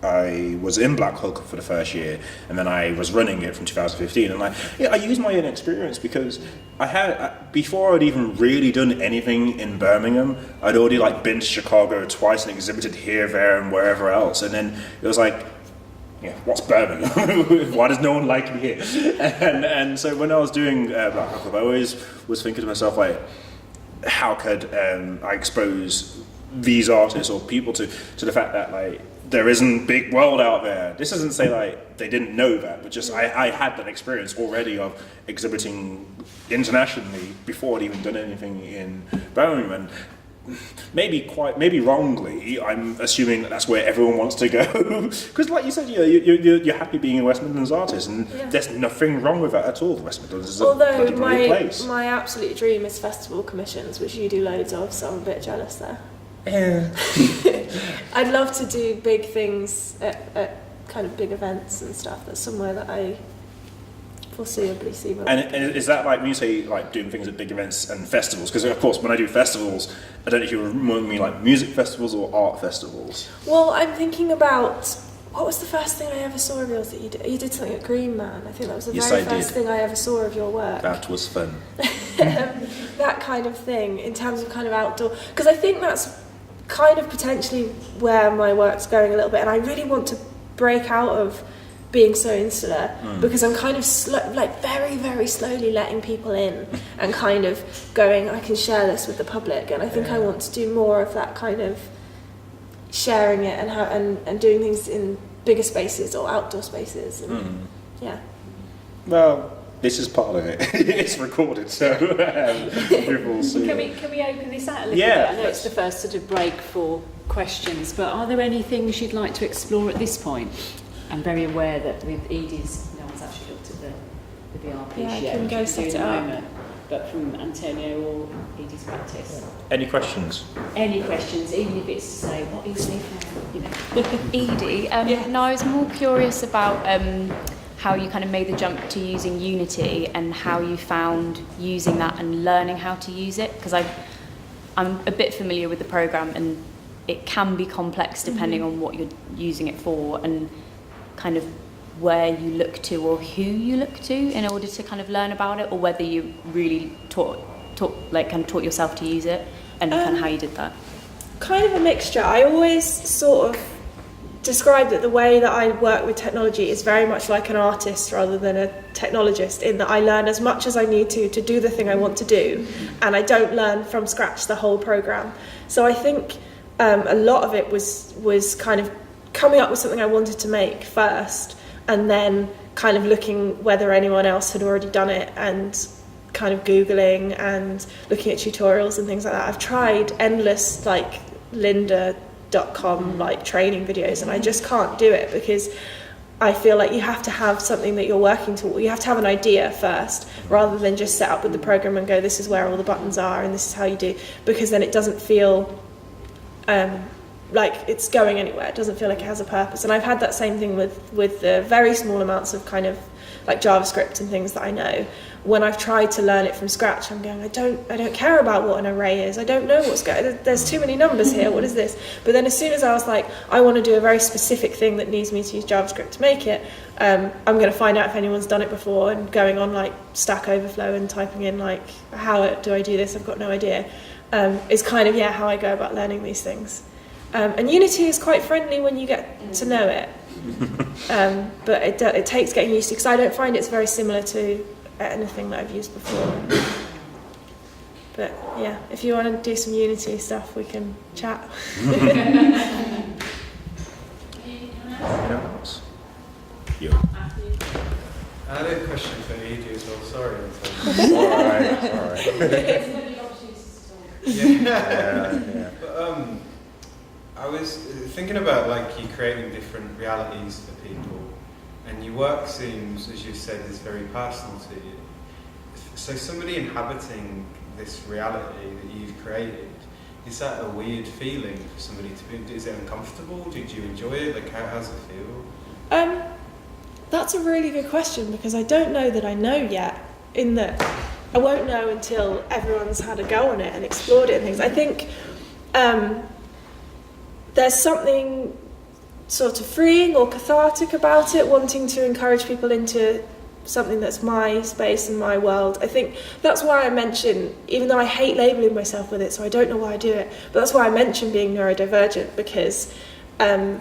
I was in Black Hole for the first year, and then I was running it from 2015, and I used my own experience because I had before I'd even really done anything in Birmingham, I'd already like been to Chicago twice and exhibited here, there, and wherever else, and then it was like, yeah, what's Birmingham? Why does no one like me here? And so when I was doing Black Hole Club, I always was thinking to myself like, how could I expose these artists or people to the fact that like there isn't big world out there. This doesn't say like they didn't know that, but just I had that experience already of exhibiting internationally before I'd even done anything in Birmingham. And maybe wrongly, I'm assuming that that's where everyone wants to go. Because like you said, you're happy being a West Midlands artist, and there's nothing wrong with that at all. The West Midlands is a bloody great place. My absolute dream is festival commissions, which you do loads of, so I'm a bit jealous there. Yeah. I'd love to do big things at kind of big events and stuff. That's somewhere that I foreseeably see. And is that like when you say like doing things at big events and festivals? Because of course, when I do festivals, I don't know if you remind me like music festivals or art festivals. Well, I'm thinking about what was the first thing I ever saw of yours that you did? You did something at Green Man. I think that was the very first thing I ever saw of your work. That was fun. That kind of thing in terms of kind of outdoor, because I think that's kind of potentially where my work's going a little bit, and I really want to break out of being so insular because I'm kind of very, very slowly letting people in and kind of going, I can share this with the public, and I think I want to do more of that kind of sharing it and doing things in bigger spaces or outdoor spaces. And, yeah. Well, this is part of it. It's recorded, so people see. Can we open this out a little bit? I know it's the first sort of break for questions, but are there any things you'd like to explore at this point? I'm very aware that with Edie's, no one's actually looked at the VR piece yet. Yeah, I can go set it up. But from Antonio or Edie's practice. Any questions? Any questions, even if it's to say, what is it? You know. Edie, no, I was more curious about how you kind of made the jump to using Unity and how you found using that and learning how to use it, because I'm a bit familiar with the program and it can be complex depending on what you're using it for and kind of where you look to or who you look to in order to kind of learn about it, or whether you really taught yourself to use it and kind of how you did that. Kind of a mixture. I always sort of describe that the way that I work with technology is very much like an artist rather than a technologist, in that I learn as much as I need to do the thing I want to do, and I don't learn from scratch the whole program. So I think a lot of it was kind of coming up with something I wanted to make first, and then kind of looking whether anyone else had already done it and kind of Googling and looking at tutorials and things like that. I've tried endless like lynda.com like training videos, and I just can't do it because I feel like you have to have something that you're working toward. You have to have an idea first, rather than just set up with the program and go, this is where all the buttons are and this is how you do, because then it doesn't feel like it's going anywhere. It doesn't feel like it has a purpose. And I've had that same thing with the very small amounts of kind of like JavaScript and things that I know. When I've tried to learn it from scratch, I'm going, I don't care about what an array is. I don't know what's going. There's too many numbers here. What is this? But then as soon as I was like, I want to do a very specific thing that needs me to use JavaScript to make it, I'm going to find out if anyone's done it before, and going on like Stack Overflow and typing in like, how do I do this? I've got no idea. Is kind of how I go about learning these things. And Unity is quite friendly when you get to know it, but it takes getting used to, because I don't find it's very similar to anything that I've used before. But yeah, if you want to do some Unity stuff, we can chat. You. I had a question for interviewed you, so sorry. Alright. Yeah. But I was thinking about like you creating different realities for people, and your work seems, as you said, is very personal to you. So somebody inhabiting this reality that you've created, is that a weird feeling for somebody to be? Is it uncomfortable? Did you enjoy it? Like, how's it feel? That's a really good question, because I don't know that I know yet, in that I won't know until everyone's had a go on it and explored it and things. I think there's something sort of freeing or cathartic about it, wanting to encourage people into something that's my space and my world. I think that's why I mention, even though I hate labelling myself with it, so I don't know why I do it, but that's why I mention being neurodivergent, because I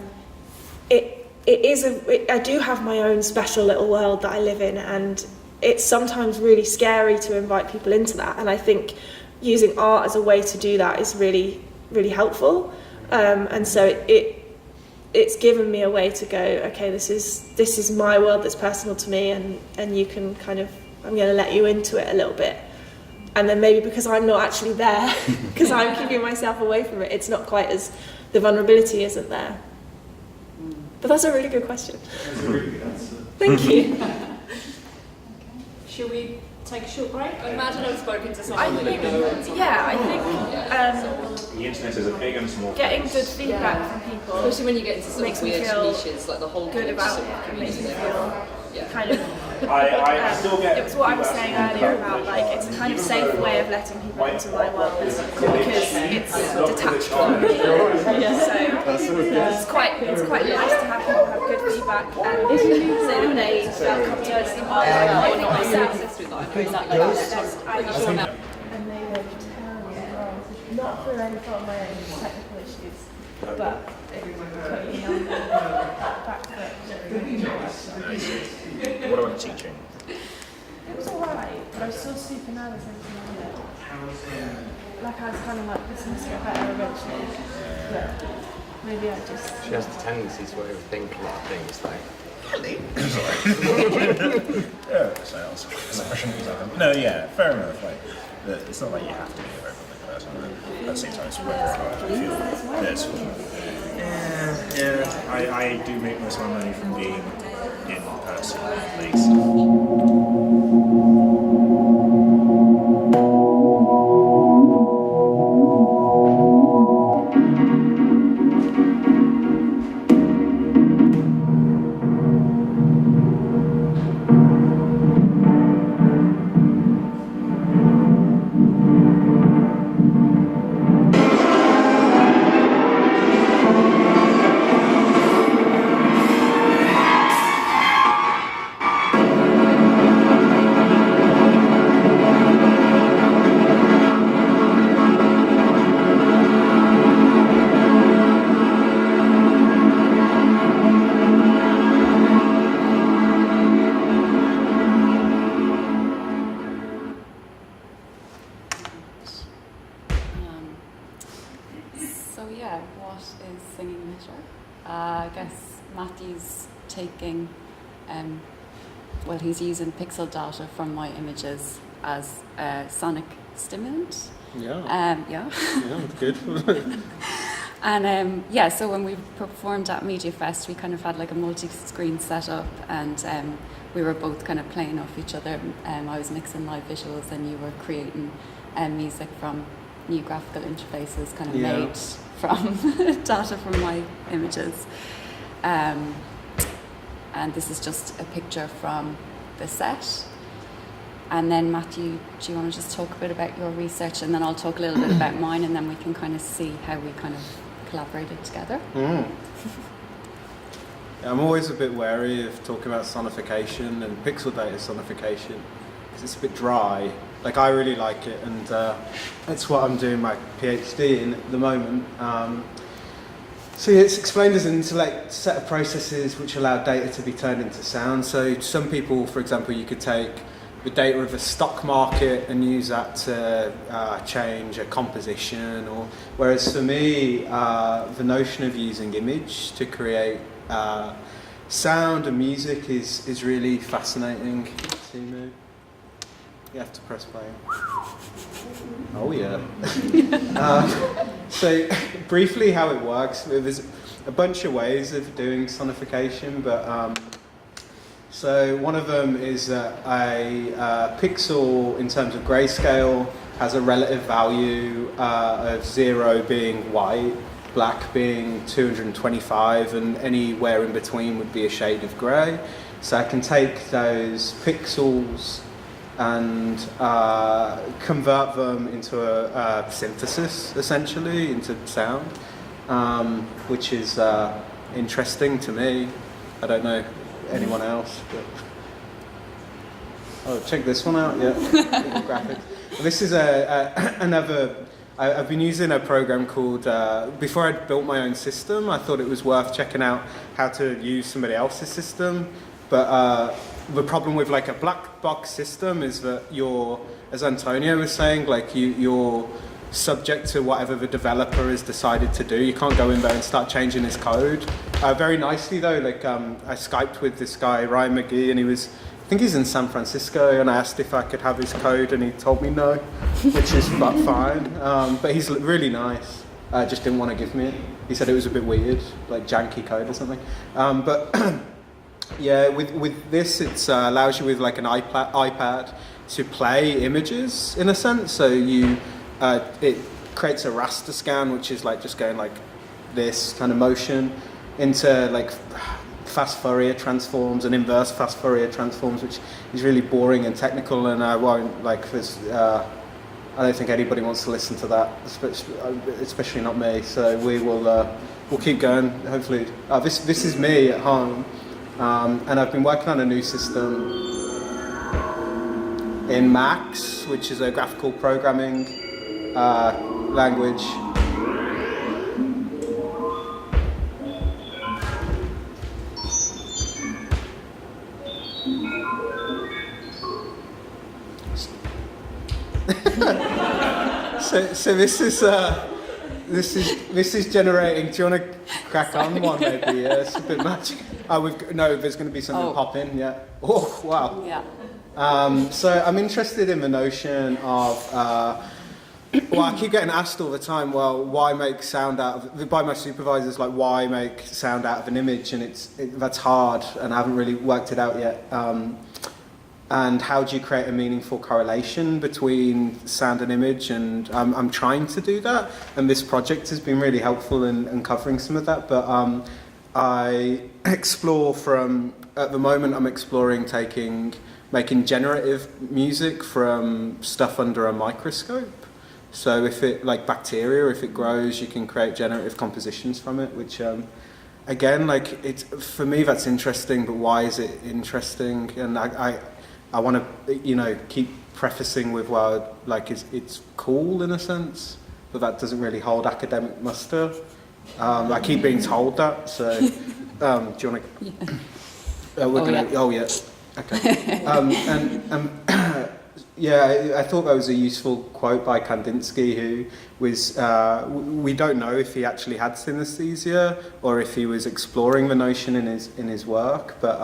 do have my own special little world that I live in, and it's sometimes really scary to invite people into that, and I think using art as a way to do that is really, really helpful. And so it's given me a way to go, okay, this is my world that's personal to me, and you can kind of, I'm going to let you into it a little bit. And then maybe because I'm not actually there, because I'm keeping myself away from it, it's not quite as, the vulnerability isn't there. But that's a really good question. That's a really good answer. Thank you. Should we take a short break? I imagine I've spoken to someone I that think, you know. And yeah, I think The internet is a big and small getting place. good feedback from people especially when you get into sort makes of me weird feel niches, like the whole good niche about sort it. of It makes me community. feel Yeah. kind of. I still get. It was what I was saying earlier about, like, it's a kind of safe way of letting people into my world, because it's detached from me. So it's quite nice to have people have good feedback and so that they feel comfortable in my world. I think myself, and they will tell me as well, not for any fault of my own technical issues, but putting on the back foot. What about teaching? It was alright, but I was still super nervous every time I did it. Like, I was kind of like, this must get better eventually. But maybe I just... She has the tendency to overthink a lot of things, like, Yeah, sales. No, yeah, fair enough. Like, it's not like you have to be a very public person, but at the same time, it's where I feel that. Yeah. I do make most of my money from being in person, at least. taking, he's using pixel data from my images as a sonic stimulant. yeah, good. And so when we performed at Media Fest, we kind of had like a multi-screen setup, and we were both kind of playing off each other. I was mixing live visuals, and you were creating music from new graphical interfaces, kind of made from data from my images. And this is just a picture from the set. And then Matthew, do you want to just talk a bit about your research, and then I'll talk a little bit about mine, and then we can kind of see how we kind of collaborated together. I'm always a bit wary of talking about sonification and pixel data sonification because it's a bit dry. Like, I really like it, and it's what I'm doing my PhD in at the moment. So it's explained as an intellect set of processes which allow data to be turned into sound. So some people, for example, you could take the data of a stock market and use that to change a composition, or whereas for me, the notion of using image to create sound and music is really fascinating to me. You have to press play. Oh yeah. So briefly how it works, there's a bunch of ways of doing sonification, but so one of them is that a pixel in terms of grayscale has a relative value of 0 being white, black being 225, and anywhere in between would be a shade of grey. So I can take those pixels and convert them into a synthesis, essentially, into sound, which is interesting to me. I don't know anyone else, but oh, check this one out. Yeah, graphics. This is another. I've been using a program called. Before I'd built my own system, I thought it was worth checking out how to use somebody else's system, but. The problem with like a black box system is that you're, as Antonio was saying, like you're subject to whatever the developer has decided to do. You can't go in there and start changing his code. Very nicely though, like I Skyped with this guy, Ryan McGee, and I think he's in San Francisco, and I asked if I could have his code, and he told me no, which is fine. But he's really nice. Just didn't want to give me it. He said it was a bit weird, like janky code or something. But yeah, with this, it allows you with like an iPad to play images in a sense. So it creates a raster scan, which is like just going like this kind of motion into like fast Fourier transforms and inverse fast Fourier transforms, which is really boring and technical, and I won't like. I don't think anybody wants to listen to that, especially not me. So we'll keep going. Hopefully, this is me at home. And I've been working on a new system in Max, which is a graphical programming language. So this is generating. Do you want to crack on one maybe? Yeah, it's a bit much. There's going to be something pop in. Yeah. Oh wow. Yeah. So I'm interested in the notion of. Well, I keep getting asked all the time. Well, why make sound out of? By my supervisors, like why make sound out of an image? And that's hard, and I haven't really worked it out yet. And how do you create a meaningful correlation between sound and image? And I'm trying to do that, and this project has been really helpful in uncovering some of that. But I explore at the moment I'm exploring making generative music from stuff under a microscope. So if it, like bacteria, if it grows, you can create generative compositions from it, which again, like for me that's interesting, but why is it interesting? And I want to, keep prefacing with, well, like it's cool in a sense, but that doesn't really hold academic muster. I keep being told that, so do you want to? Oh yeah, okay. Yeah, I thought that was a useful quote by Kandinsky, who was, we don't know if he actually had synesthesia or if he was exploring the notion in his work, but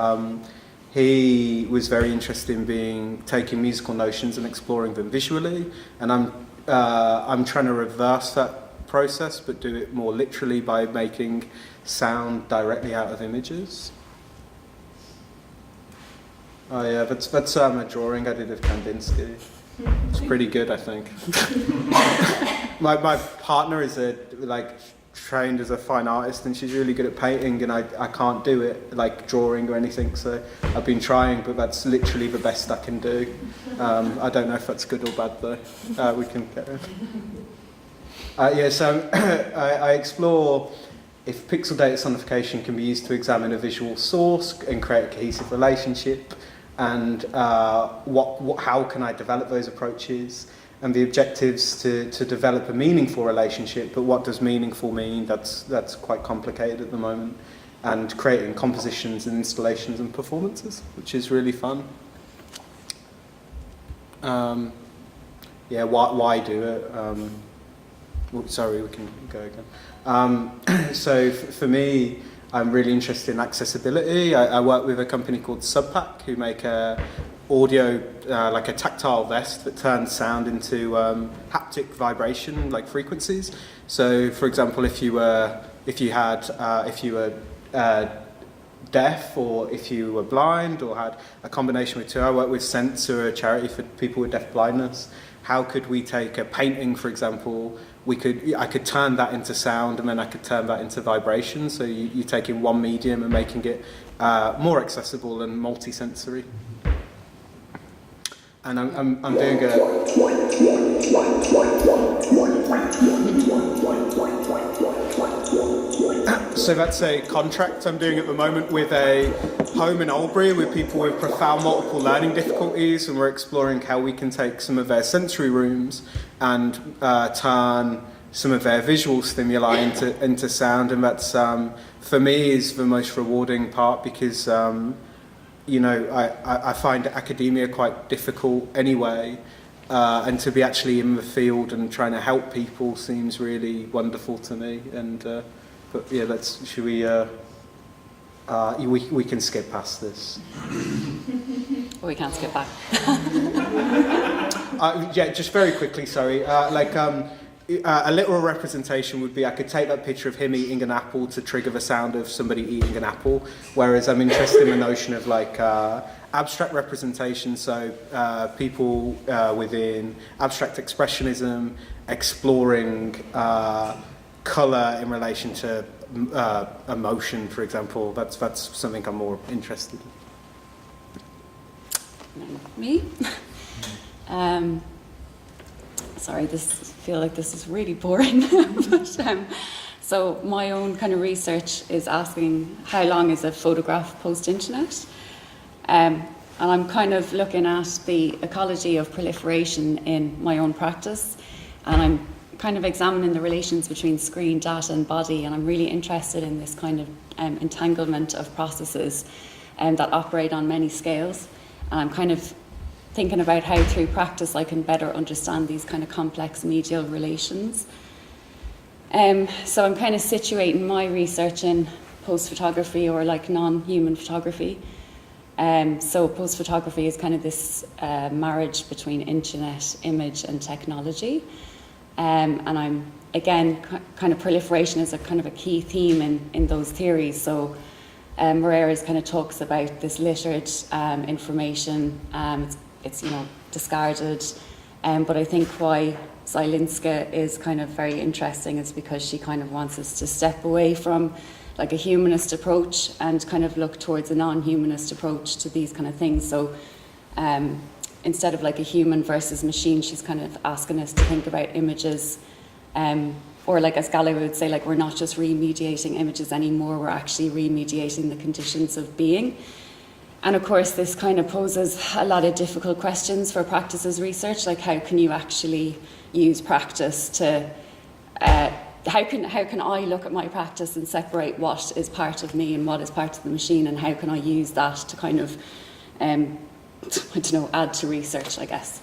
he was very interested in taking musical notions and exploring them visually, and I'm trying to reverse that process, but do it more literally by making sound directly out of images. Oh yeah, that's a drawing I did of Kandinsky. It's pretty good, I think. my partner is trained as a fine artist, and she's really good at painting, and I can't do it like drawing or anything, so I've been trying, but that's literally the best I can do. I don't know if that's good or bad though. We can get it. So I explore if pixel data sonification can be used to examine a visual source and create a cohesive relationship, and how can I develop those approaches, and the objectives to develop a meaningful relationship. But what does meaningful mean? That's quite complicated at the moment, and creating compositions and installations and performances, which is really fun. Why do it? Sorry, we can go again. So for me, I'm really interested in accessibility. I work with a company called Subpack who make a audio, like a tactile vest that turns sound into haptic vibration, like frequencies. So, for example, if you were deaf, or if you were blind, or had a combination with two. I work with Sense, who are a charity for people with deaf blindness. How could we take a painting, for example? I could turn that into sound, and then I could turn that into vibration. So you taking one medium and making it more accessible and multi-sensory. And I'm doing so that's a contract I'm doing at the moment with a home in Albury with people with profound multiple learning difficulties, and we're exploring how we can take some of their sensory rooms and turn some of their visual stimuli into sound. And that's, for me, is the most rewarding part, because I find academia quite difficult anyway, and to be actually in the field and trying to help people seems really wonderful to me. And but yeah, we can skip past this. Or we can't skip back. Yeah, just very quickly, sorry. A literal representation would be I could take that picture of him eating an apple to trigger the sound of somebody eating an apple, whereas I'm interested in the notion of abstract representation, so people within abstract expressionism exploring colour in relation to emotion, for example. That's something I'm more interested in. Me? Sorry, I feel like this is really boring. But, so my own kind of research is asking how long is a photograph post-internet? And I'm kind of looking at the ecology of proliferation in my own practice, and I'm kind of examining the relations between screen, data and body, and I'm really interested in this kind of entanglement of processes that operate on many scales. And I'm kind of thinking about how through practice I can better understand these kind of complex medial relations. So I'm kind of situating my research in post-photography, or like non-human photography. So post-photography is kind of this marriage between internet, image and technology. And I'm, again, kind of proliferation is a kind of a key theme in those theories. So Moreira's kind of talks about this littered information. It's discarded. But I think why Zielinska is kind of very interesting is because she kind of wants us to step away from like a humanist approach and kind of look towards a non-humanist approach to these kind of things. So instead of like a human versus machine, she's kind of asking us to think about images, or like as Galloway would say, like we're not just remediating images anymore, we're actually remediating the conditions of being. And of course this kind of poses a lot of difficult questions for practices research, like how can you actually use practice to, how can I look at my practice and separate what is part of me and what is part of the machine, and how can I use that to kind of add to research, I guess.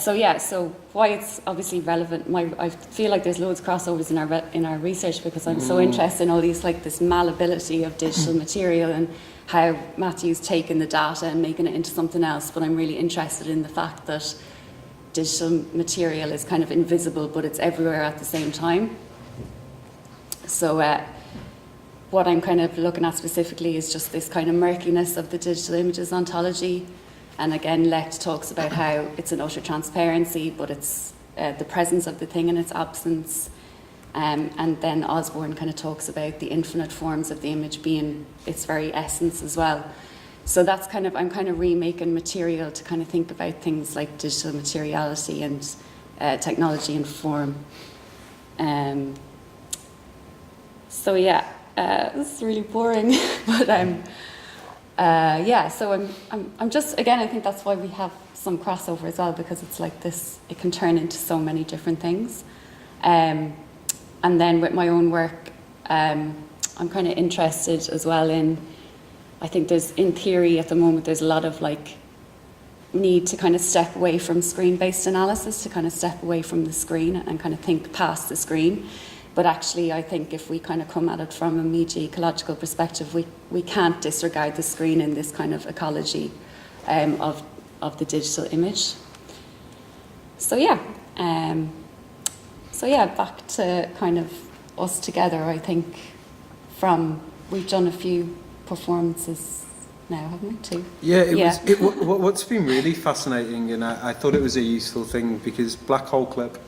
So why it's obviously relevant, I feel like there's loads of crossovers in our research, because I'm so interested in all these, like this malleability of digital material and how Matthew's taken the data and making it into something else. But I'm really interested in the fact that digital material is kind of invisible, but it's everywhere at the same time. So what I'm kind of looking at specifically is just this kind of murkiness of the digital images ontology. And again, Lecht talks about how it's an utter transparency, but it's the presence of the thing and its absence. And then Osborne kind of talks about the infinite forms of the image being its very essence as well. So that's kind of, I'm kind of remaking material to kind of think about things like digital materiality and technology and form. So yeah, this is really boring, but so I'm just, again, I think that's why we have some crossover as well, because it's like this, it can turn into so many different things. And then with my own work, I'm kind of interested as well in, I think there's, in theory at the moment, there's a lot of like need to kind of step away from screen-based analysis, to kind of step away from the screen and kind of think past the screen. But actually, I think if we kind of come at it from a media ecological perspective, we can't disregard the screen in this kind of ecology of the digital image. So yeah, back to kind of us together. I think we've done a few performances now, haven't we? Too. Yeah, what's been really fascinating, and I thought it was a useful thing because Black Hole Club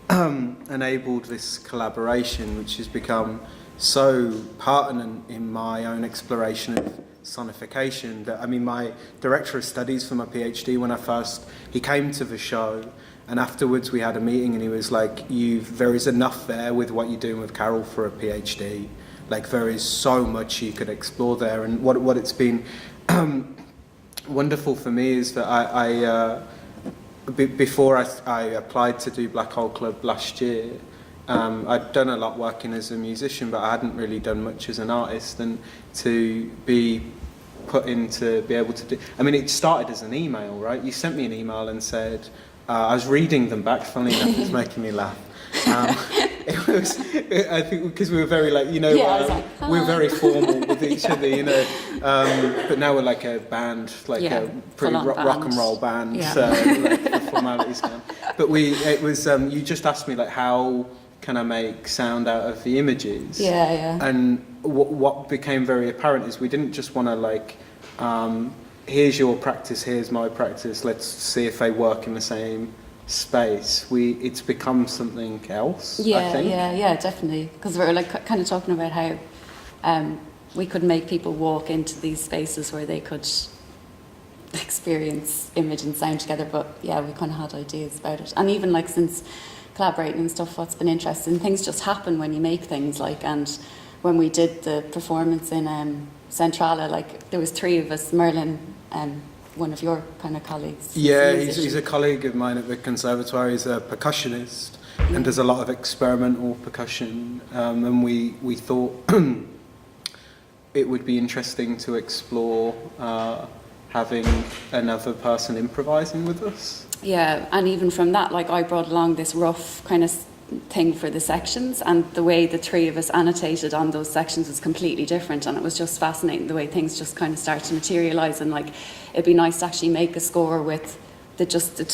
enabled this collaboration, which has become so pertinent in my own exploration of sonification. That, I mean, my director of studies for my PhD, he came to the show, and afterwards we had a meeting, and he was like, there is enough there with what you're doing with Carol for a PhD. Like, there is so much you could explore there. And what it's been wonderful for me is that before I applied to do Black Hole Club last year, I'd done a lot working as a musician, but I hadn't really done much as an artist. And to be put in to be able to do... I mean, it started as an email, right? You sent me an email and said... I was reading them back, funnily enough, it's making me laugh. It was, I think, because we were very we were very formal with each other, but now we're like a band, a pretty rock and roll band, so the formalities gone. But you just asked me, how can I make sound out of the images? And what became very apparent is we didn't just want to here's your practice, here's my practice, let's see if they work in the same space. It's become something else, I think. Yeah, definitely. Because we're kind of talking about how we could make people walk into these spaces where they could experience image and sound together, but yeah, we kind of had ideas about it. And even since collaborating and stuff, what's been interesting, things just happen when you make things, and when we did the performance in Centrala, there was 3 of us, Merlin, one of your kind of colleagues. Yeah, he's a colleague of mine at the conservatoire. He's a percussionist and does a lot of experimental percussion. And we thought it would be interesting to explore having another person improvising with us. Yeah, and even from that, I brought along this rough kind of thing for the sections, and the way the 3 of us annotated on those sections was completely different, and it was just fascinating the way things just kind of start to materialise, and it'd be nice to actually make a score with the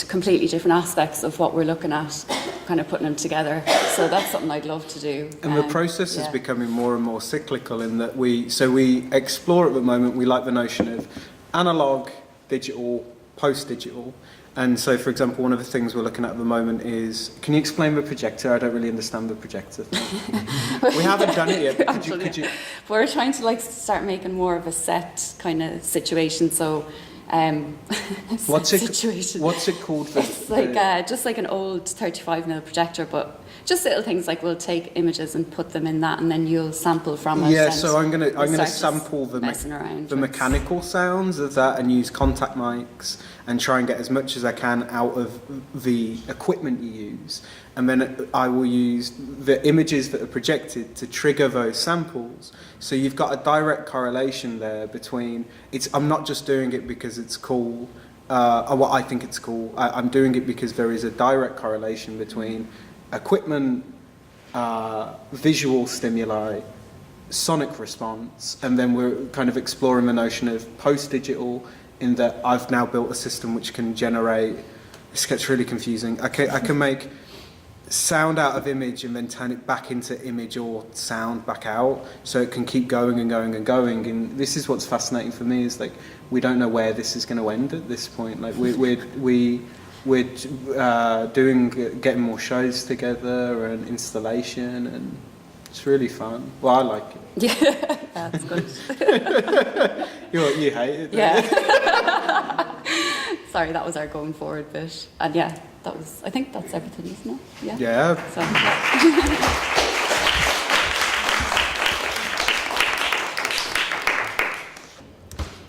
completely different aspects of what we're looking at, kind of putting them together. So that's something I'd love to do. And the process is becoming more and more cyclical in that we explore at the moment, we like the notion of analogue, digital, post-digital. And so, for example, one of the things we're looking at the moment is... Can you explain the projector? I don't really understand the projector. We haven't done it yet. Could you... We're trying to start making more of a set kind of situation. So, what's it called? It's just like an old 35mm projector, but just little things we'll take images and put them in that, and then you'll sample from it. Yeah, so I'm gonna sample the mechanical sounds of that and use contact mics and try and get as much as I can out of the equipment you use. And then I will use the images that are projected to trigger those samples. So you've got a direct correlation there between... I'm not just doing it because it's cool, or what I think it's cool. I'm doing it because there is a direct correlation between equipment, visual stimuli, sonic response, and then we're kind of exploring the notion of post-digital, in that I've now built a system which can generate... This gets really confusing. I can make sound out of image and then turn it back into image or sound back out, so it can keep going and going and going. And this is what's fascinating for me, is we don't know where this is going to end at this point. We're getting more shows together and installation, and it's really fun. Well, I like it. Yeah, that's good. You hate it, yeah. Sorry, that was our going forward bit. And yeah, I think that's everything, isn't it? Yeah.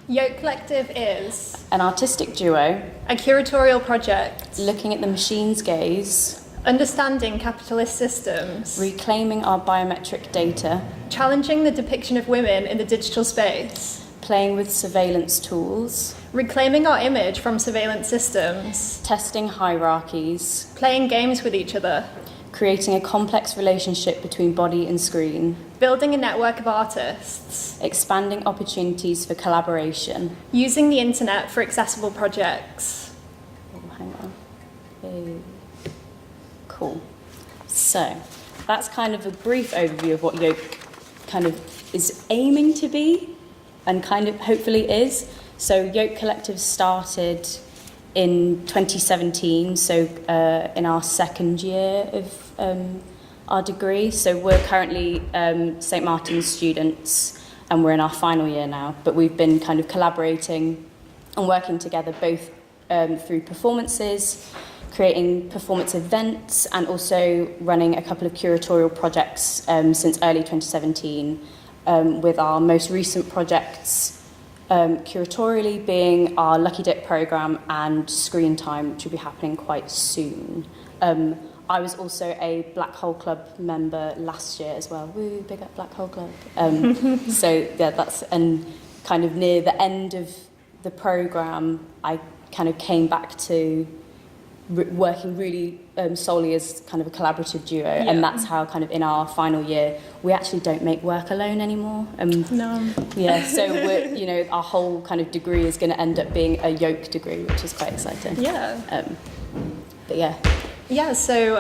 Yoke Collective is an artistic duo, a curatorial project looking at the machine's gaze, understanding capitalist systems, reclaiming our biometric data, challenging the depiction of women in the digital space, playing with surveillance tools, reclaiming our image from surveillance systems, testing hierarchies, playing games with each other, creating a complex relationship between body and screen, building a network of artists, expanding opportunities for collaboration. using the internet for accessible projects. Oh, hang on. Cool. So that's kind of a brief overview of what Yoke kind of is aiming to be and kind of hopefully is. So Yoke Collective started in 2017, so in our second year of our degree. So we're currently St Martin's students and we're in our final year now, but we've been kind of collaborating and working together both through performances, creating performance events, and also running a couple of curatorial projects since early 2017, with our most recent projects curatorially being our Lucky Dip programme and Screen Time, which will be happening quite soon. I was also a Black Hole Club member last year as well. Woo, big up Black Hole Club. So yeah, that's, and kind of near the end of the programme, I kind of came back to working really solely as kind of a collaborative duo, and that's how kind of in our final year we actually don't make work alone anymore. No. Yeah, so we're, you know, our whole kind of degree is going to end up being a Yoke degree, which is quite exciting. Yeah. But yeah. Yeah, so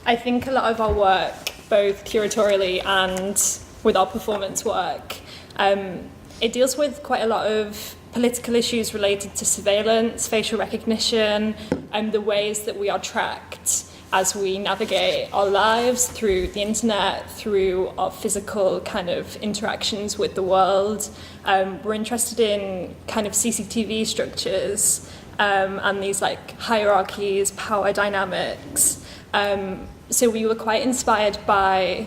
I think a lot of our work, both curatorially and with our performance work, it deals with quite a lot of political issues related to surveillance, facial recognition, and the ways that we are tracked as we navigate our lives through the internet, through our physical kind of interactions with the world. We're interested in kind of CCTV structures and these like hierarchies, power dynamics. So we were quite inspired by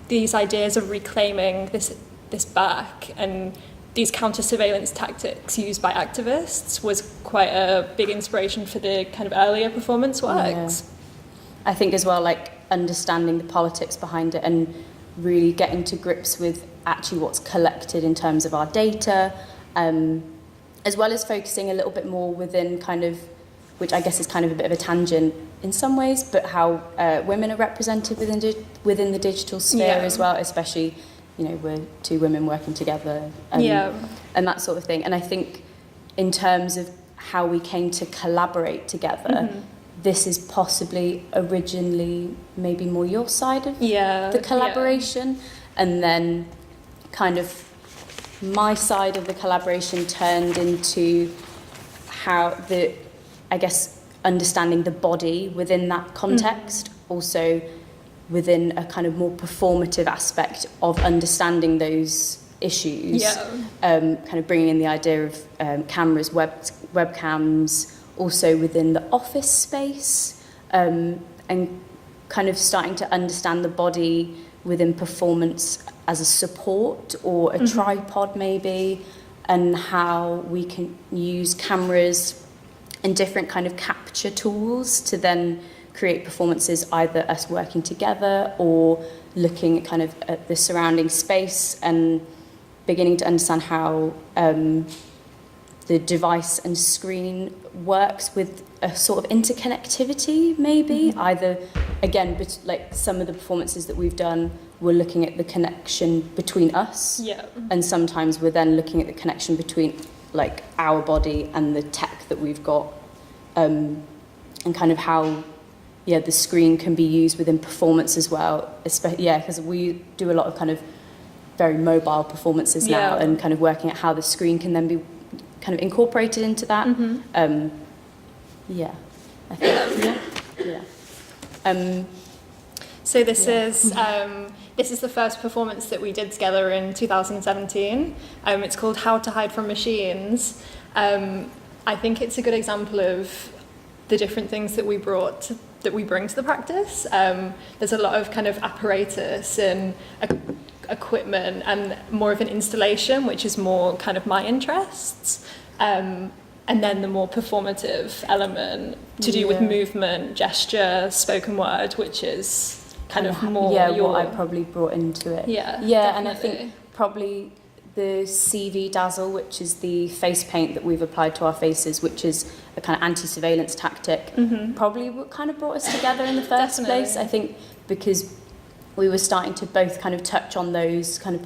these ideas of reclaiming this back, and these counter-surveillance tactics used by activists was quite a big inspiration for the kind of earlier performance works. Yeah. I think as well, like understanding the politics behind it and really getting to grips with actually what's collected in terms of our data, as well as focusing a little bit more within kind of, which I guess is kind of a bit of a tangent in some ways, but how women are represented within the digital sphere as well, especially, you know, we're two women working together and that sort of thing. And I think in terms of how we came to collaborate together, this is possibly originally maybe more your side of the collaboration, and then kind of my side of the collaboration turned into how the, I guess, understanding the body within that context, also within a kind of more performative aspect of understanding those issues, kind of bringing in the idea of cameras, webcams, also within the office space, and kind of starting to understand the body within performance as a support or a tripod maybe, and how we can use cameras and different kind of capture tools to then create performances, either us working together or looking at kind of at the surrounding space and beginning to understand how the device and screen works with a sort of interconnectivity maybe, either, again, like some of the performances that we've done, we're looking at the connection between us, and sometimes we're then looking at the connection between like our body and the tech that we've got, and kind of how the screen can be used within performance as well, because we do a lot of kind of very mobile performances now, and kind of working at how the screen can then be kind of incorporated into that. I think so this is the first performance that we did together in 2017. It's called How to Hide from Machines. I think it's a good example of the different things that we bring to the practice. There's a lot of kind of apparatus and equipment and more of an installation, which is more kind of my interests. And then the more performative element to do with movement, gesture, spoken word, which is kind of more what I probably brought into it. Yeah, and I think probably the CV Dazzle, which is the face paint that we've applied to our faces, which is a kind of anti-surveillance tactic, probably what kind of brought us together in the first place. I think because we were starting to both kind of touch on those kind of,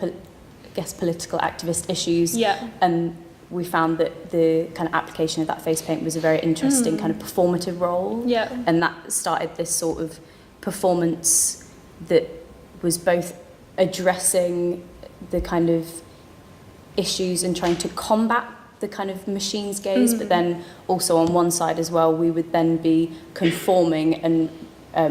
political activist issues. Yeah. And we found that the kind of application of that face paint was a very interesting kind of performative role. Yeah. And that started this sort of performance that was both addressing the kind of issues and trying to combat the kind of machine's gaze, but then also on one side as well, we would then be conforming and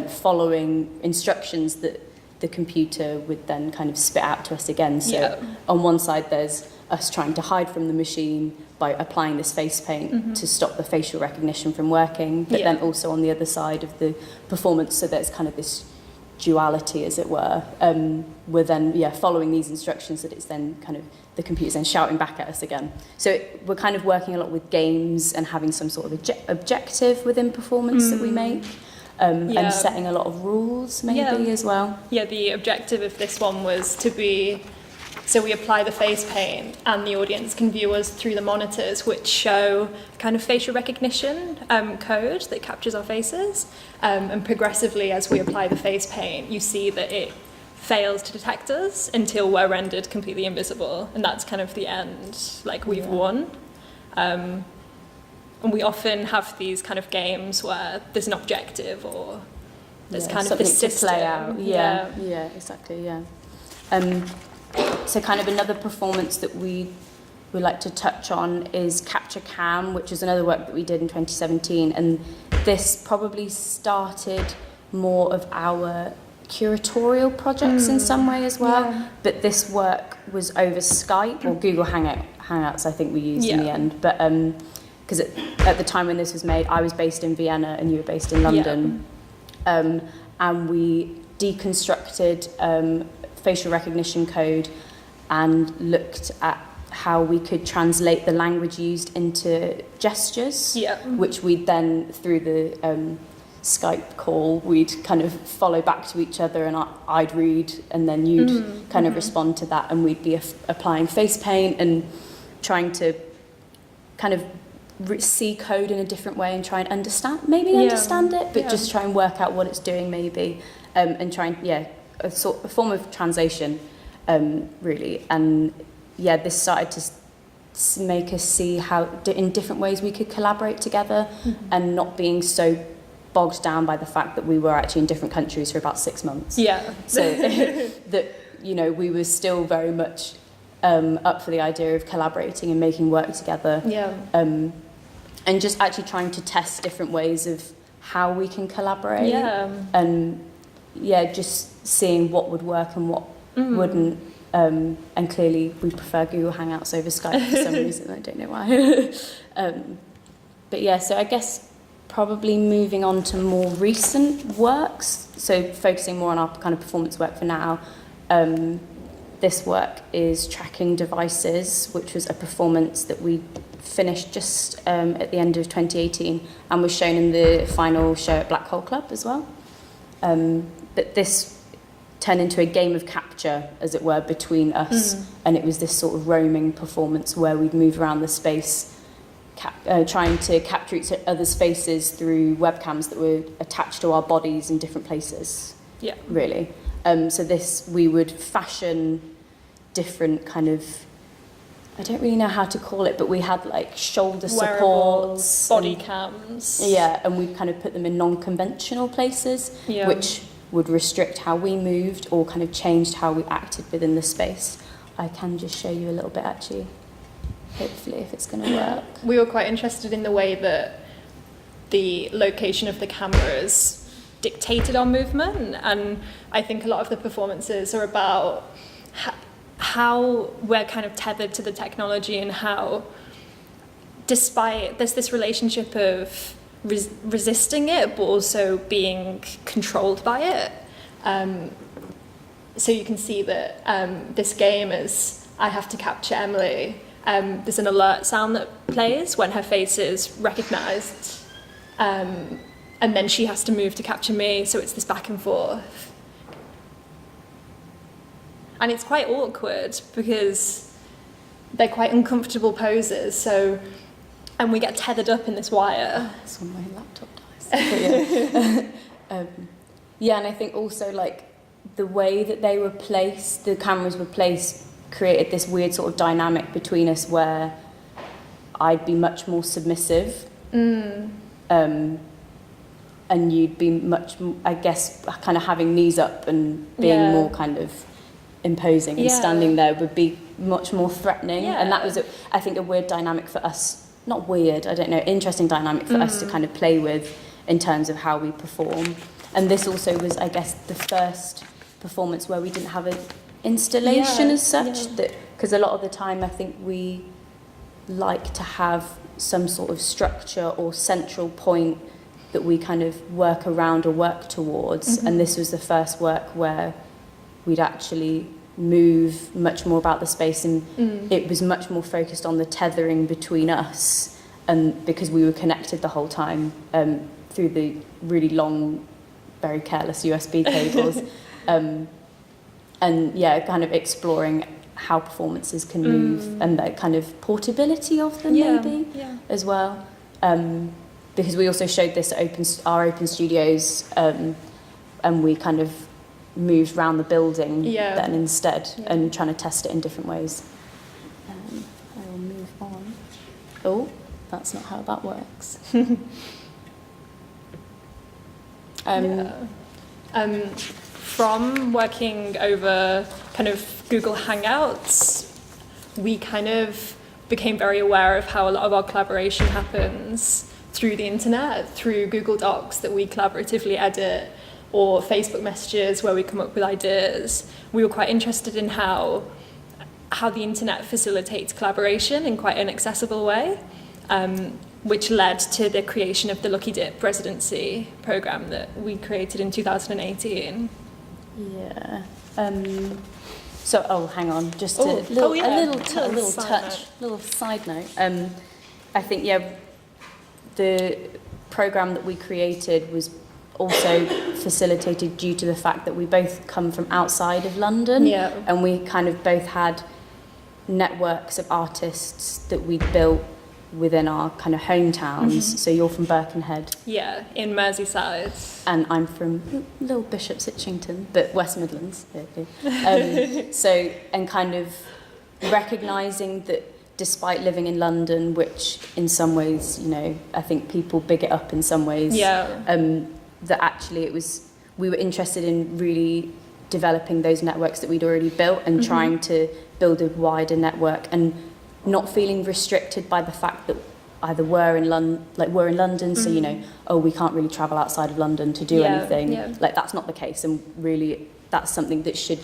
following instructions that the computer would then kind of spit out to us again. So on one side there's us trying to hide from the machine by applying this face paint to stop the facial recognition from working, but then also on the other side of the performance, so there's kind of this duality, as it were. We're then following these instructions that it's then kind of the computer's then shouting back at us again. So we're kind of working a lot with games and having some sort of objective within performance that we make. And setting a lot of rules maybe as well. Yeah, the objective of this one was to be, so we apply the face paint and the audience can view us through the monitors, which show kind of facial recognition code that captures our faces. And progressively, as we apply the face paint, you see that it fails to detect us until we're rendered completely invisible. And that's kind of the end, like we've won. And we often have these kind of games where there's an objective or there's kind of this system. To play out. Yeah, exactly, so kind of another performance that we like to touch on is Capture Cam, which is another work that we did in 2017. And this probably started more of our curatorial projects in some way as well. Yeah. But this work was over Skype or Google Hangouts, I think we used in the end. But because at the time when this was made, I was based in Vienna and you were based in London. And we deconstructed facial recognition code and looked at how we could translate the language used into gestures, which we'd then, through the Skype call, we'd kind of follow back to each other, and I'd read and then you'd kind of respond to that, and we'd be applying face paint and trying to kind of see code in a different way and try and understand it, but just try and work out what it's doing maybe, and try and a form of translation, really. And this started to make us see how in different ways we could collaborate together, and not being so bogged down by the fact that we were actually in different countries for about 6 months. So that we were still very much up for the idea of collaborating and making work together. And just actually trying to test different ways of how we can collaborate. And just seeing what would work and what wouldn't. And clearly we prefer Google Hangouts over Skype for some reason. I don't know why. So I guess probably moving on to more recent works. So focusing more on our kind of performance work for now. This work is Tracking Devices, which was a performance that we finished just at the end of 2018 and was shown in the final show at Black Hole Club as well. But this turned into a game of capture, as it were, between us, and it was this sort of roaming performance where we'd move around the space, trying to capture each other's faces through webcams that were attached to our bodies in different places. Really. So this, we would fashion different kind of, I don't really know how to call it, but we had like shoulder wearables, supports, body cams. And we'd kind of put them in non-conventional places, which would restrict how we moved or kind of changed how we acted within the space. I can just show you a little bit actually, hopefully, if it's going to work. We were quite interested in the way that the location of the cameras dictated our movement, and I think a lot of the performances are about how we're kind of tethered to the technology, and how, despite there's this relationship of resisting it but also being controlled by it. So you can see that this game is, I have to capture Emily. There's an alert sound that plays when her face is recognised, and then she has to move to capture me, so it's this back and forth. And it's quite awkward because they're quite uncomfortable poses. So, and we get tethered up in this wire. That's when my laptop dies. But yeah. Yeah, and I think also like the way that they were placed, the cameras were placed, created this weird sort of dynamic between us where I'd be much more submissive, and you'd be much, I guess, kind of having knees up and being more kind of imposing, and standing there would be much more threatening. And that was, I think, a weird dynamic for us. Not weird, I don't know, interesting dynamic for us to kind of play with in terms of how we perform. And this also was, I guess, the first performance where we didn't have an installation as such, because a lot of the time I think we like to have some sort of structure or central point that we kind of work around or work towards. And this was the first work where we'd actually move much more about the space, and it was much more focused on the tethering between us, and because we were connected the whole time through the really long, very careless USB cables. And yeah, kind of exploring how performances can move and the kind of portability of them maybe as well. Because we also showed this at our open studios, and we kind of moved around the building then instead, and trying to test it in different ways. I will move on. Oh, that's not how that works. From working over kind of Google Hangouts, we kind of became very aware of how a lot of our collaboration happens through the internet, through Google Docs that we collaboratively edit, or Facebook messages where we come up with ideas. We were quite interested in how the internet facilitates collaboration in quite an accessible way, which led to the creation of the Lucky Dip residency program that we created in 2018. Yeah. So, hang on, just a little side note. I think, the program that we created was also facilitated due to the fact that we both come from outside of London, and we kind of both had networks of artists that we'd built within our kind of hometowns. So you're from Birkenhead. Yeah, in Merseyside. And I'm from Little Bishop's Hitchington, but West Midlands. So, and kind of recognising that despite living in London, which in some ways, I think people big it up in some ways, that actually we were interested in really developing those networks that we'd already built and trying to build a wider network, and not feeling restricted by the fact that either we're in London, so we can't really travel outside of London to do anything. Like, that's not the case, and really that's something that should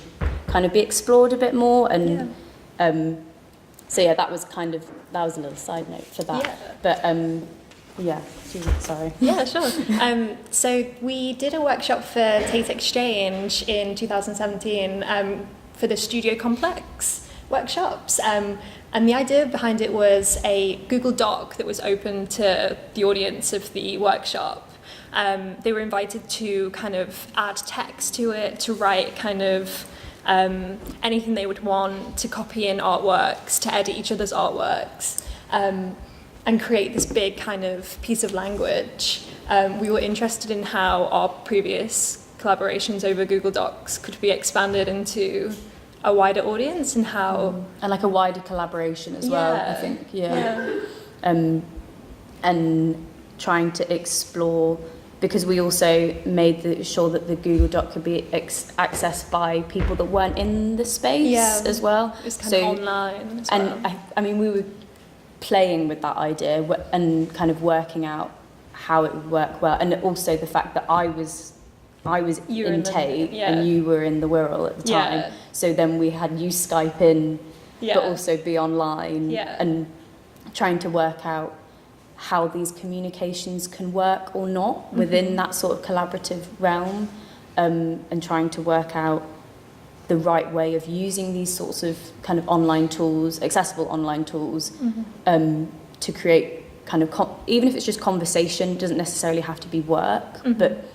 kind of be explored a bit more. And that was a little side note for that. But sorry. Yeah, sure. So we did a workshop for Tate Exchange in 2017 for the Studio Complex workshops. And the idea behind it was a Google Doc that was open to the audience of the workshop. They were invited to kind of add text to it, to write kind of anything they would want, to copy in artworks, to edit each other's artworks, and create this big kind of piece of language. We were interested in how our previous collaborations over Google Docs could be expanded into a wider audience, and how and like a wider collaboration as well, I think. And trying to explore, because we also made sure that the Google Doc could be accessed by people that weren't in the space as well. It was kind of online as well. And I mean, we were playing with that idea and kind of working out how it would work well, and also the fact that I was in Tate and you were in the Wirral at the time. So then we had you Skype in, but also be online, and trying to work out how these communications can work or not within that sort of collaborative realm, and trying to work out the right way of using these sorts of kind of online tools, accessible online tools, to create kind of, even if it's just conversation, it doesn't necessarily have to be work, but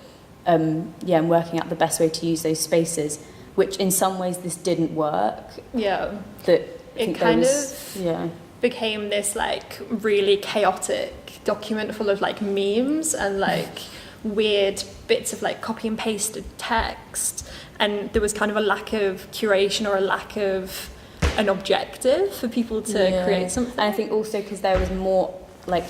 and working out the best way to use those spaces, which in some ways this didn't work. That it kind of became this like really chaotic document full of like memes and like weird bits of like copy and pasted text, and there was kind of a lack of curation or a lack of an objective for people to create something. And I think also because there was more like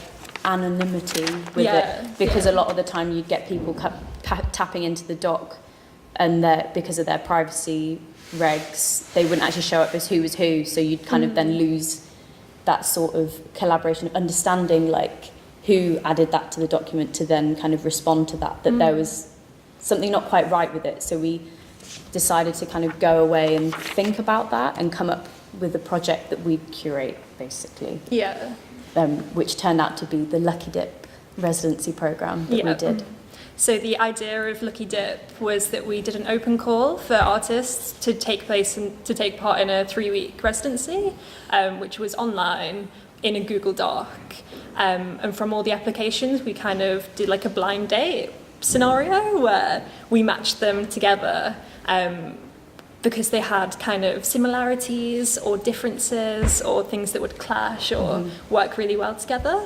anonymity with it, because a lot of the time you'd get people tapping into the doc, and because of their privacy regs, they wouldn't actually show up as who was who, so you'd kind of then lose that sort of collaboration of understanding like who added that to the document to then kind of respond to that there was something not quite right with it. So we decided to kind of go away and think about that and come up with a project that we'd curate, basically. Which turned out to be the Lucky Dip residency programme that we did. So the idea of Lucky Dip was that we did an open call for artists to take part in a 3-week residency, which was online in a Google Doc. And from all the applications, we kind of did like a blind date scenario where we matched them together because they had kind of similarities or differences or things that would clash or work really well together.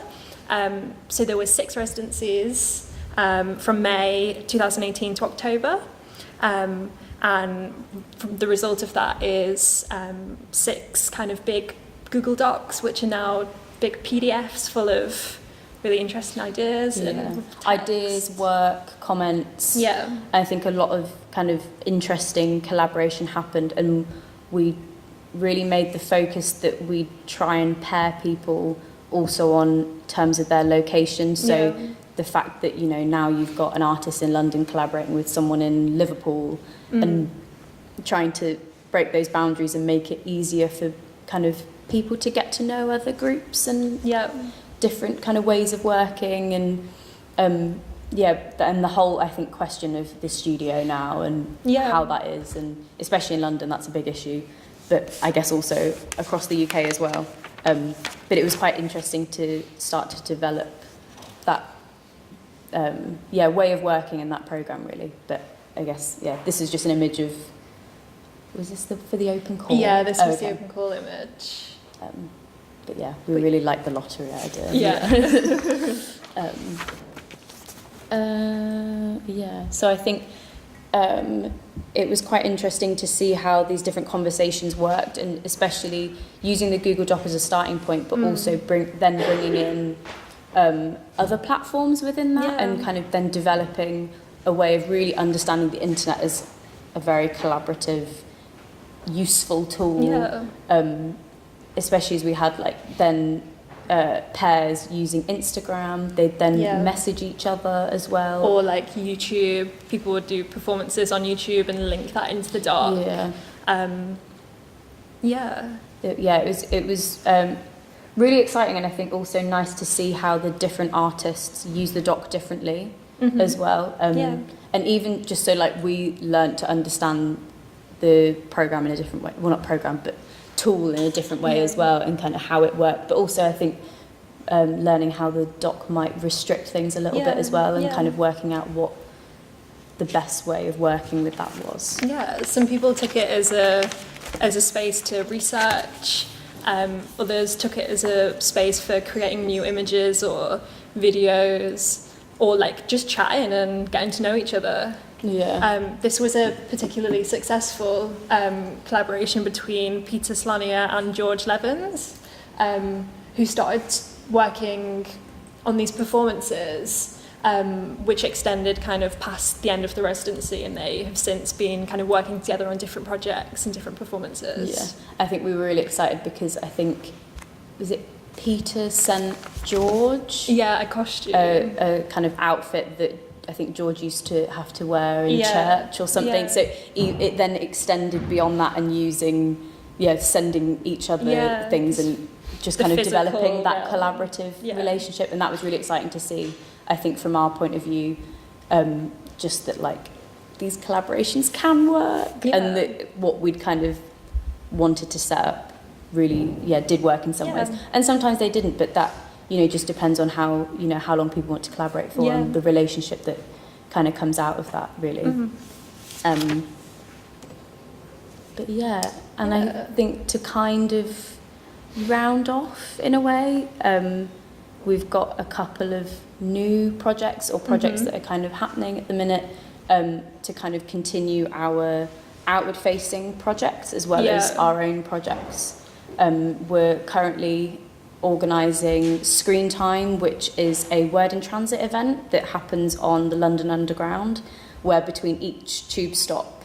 So there were 6 residencies from May 2018 to October. And the result of that is 6 kind of big Google Docs, which are now big PDFs full of really interesting ideas and ideas, work, comments. I think a lot of kind of interesting collaboration happened, and we really made the focus that we try and pair people also on terms of their location. So the fact that, you know, now you've got an artist in London collaborating with someone in Liverpool and trying to break those boundaries and make it easier for kind of people to get to know other groups and different kind of ways of working, and and the whole, I think, question of the studio now and how that is, and especially in London that's a big issue, but I guess also across the UK as well. But it was quite interesting to start to develop that way of working in that programme, really. But I guess this is just an image of, was this for the open call? Yeah, this was the open call image. But we really like the lottery idea. So I think it was quite interesting to see how these different conversations worked, and especially using the Google Doc as a starting point, but also bringing in other platforms within that, and kind of then developing a way of really understanding the internet as a very collaborative, useful tool. Especially as we had pairs using Instagram, they'd then message each other as well. Or like YouTube, people would do performances on YouTube and link that into the doc. It was really exciting, and I think also nice to see how the different artists use the doc differently as well. And even just so like we learnt to understand the programme in a different way. Well, not programme, but tool in a different way as well, and kind of how it worked. But also I think learning how the doc might restrict things a little bit as well, and kind of working out what the best way of working with that was. Some people took it as a space to research. Others took it as a space for creating new images or videos, or like just chatting and getting to know each other. This was a particularly successful collaboration between Peter Slania and George Levens, who started working on these performances, which extended kind of past the end of the residency, and they have since been kind of working together on different projects and different performances. I think we were really excited because I think, was it Peter sent George a costume, a kind of outfit that I think George used to have to wear in church or something. So it then extended beyond that, and using, sending each other things and just kind of developing that collaborative relationship. And that was really exciting to see, I think, from our point of view, just that like these collaborations can work, and that what we'd kind of wanted to set up really did work in some ways. And sometimes they didn't, but that, just depends on how long people want to collaborate for, and the relationship that kind of comes out of that, really. But yeah, and I think to kind of round off in a way, we've got a couple of new projects or projects that are kind of happening at the minute, to kind of continue our outward-facing projects as well as our own projects. We're currently organising Screen Time, which is a word in transit event that happens on the London Underground, where between each tube stop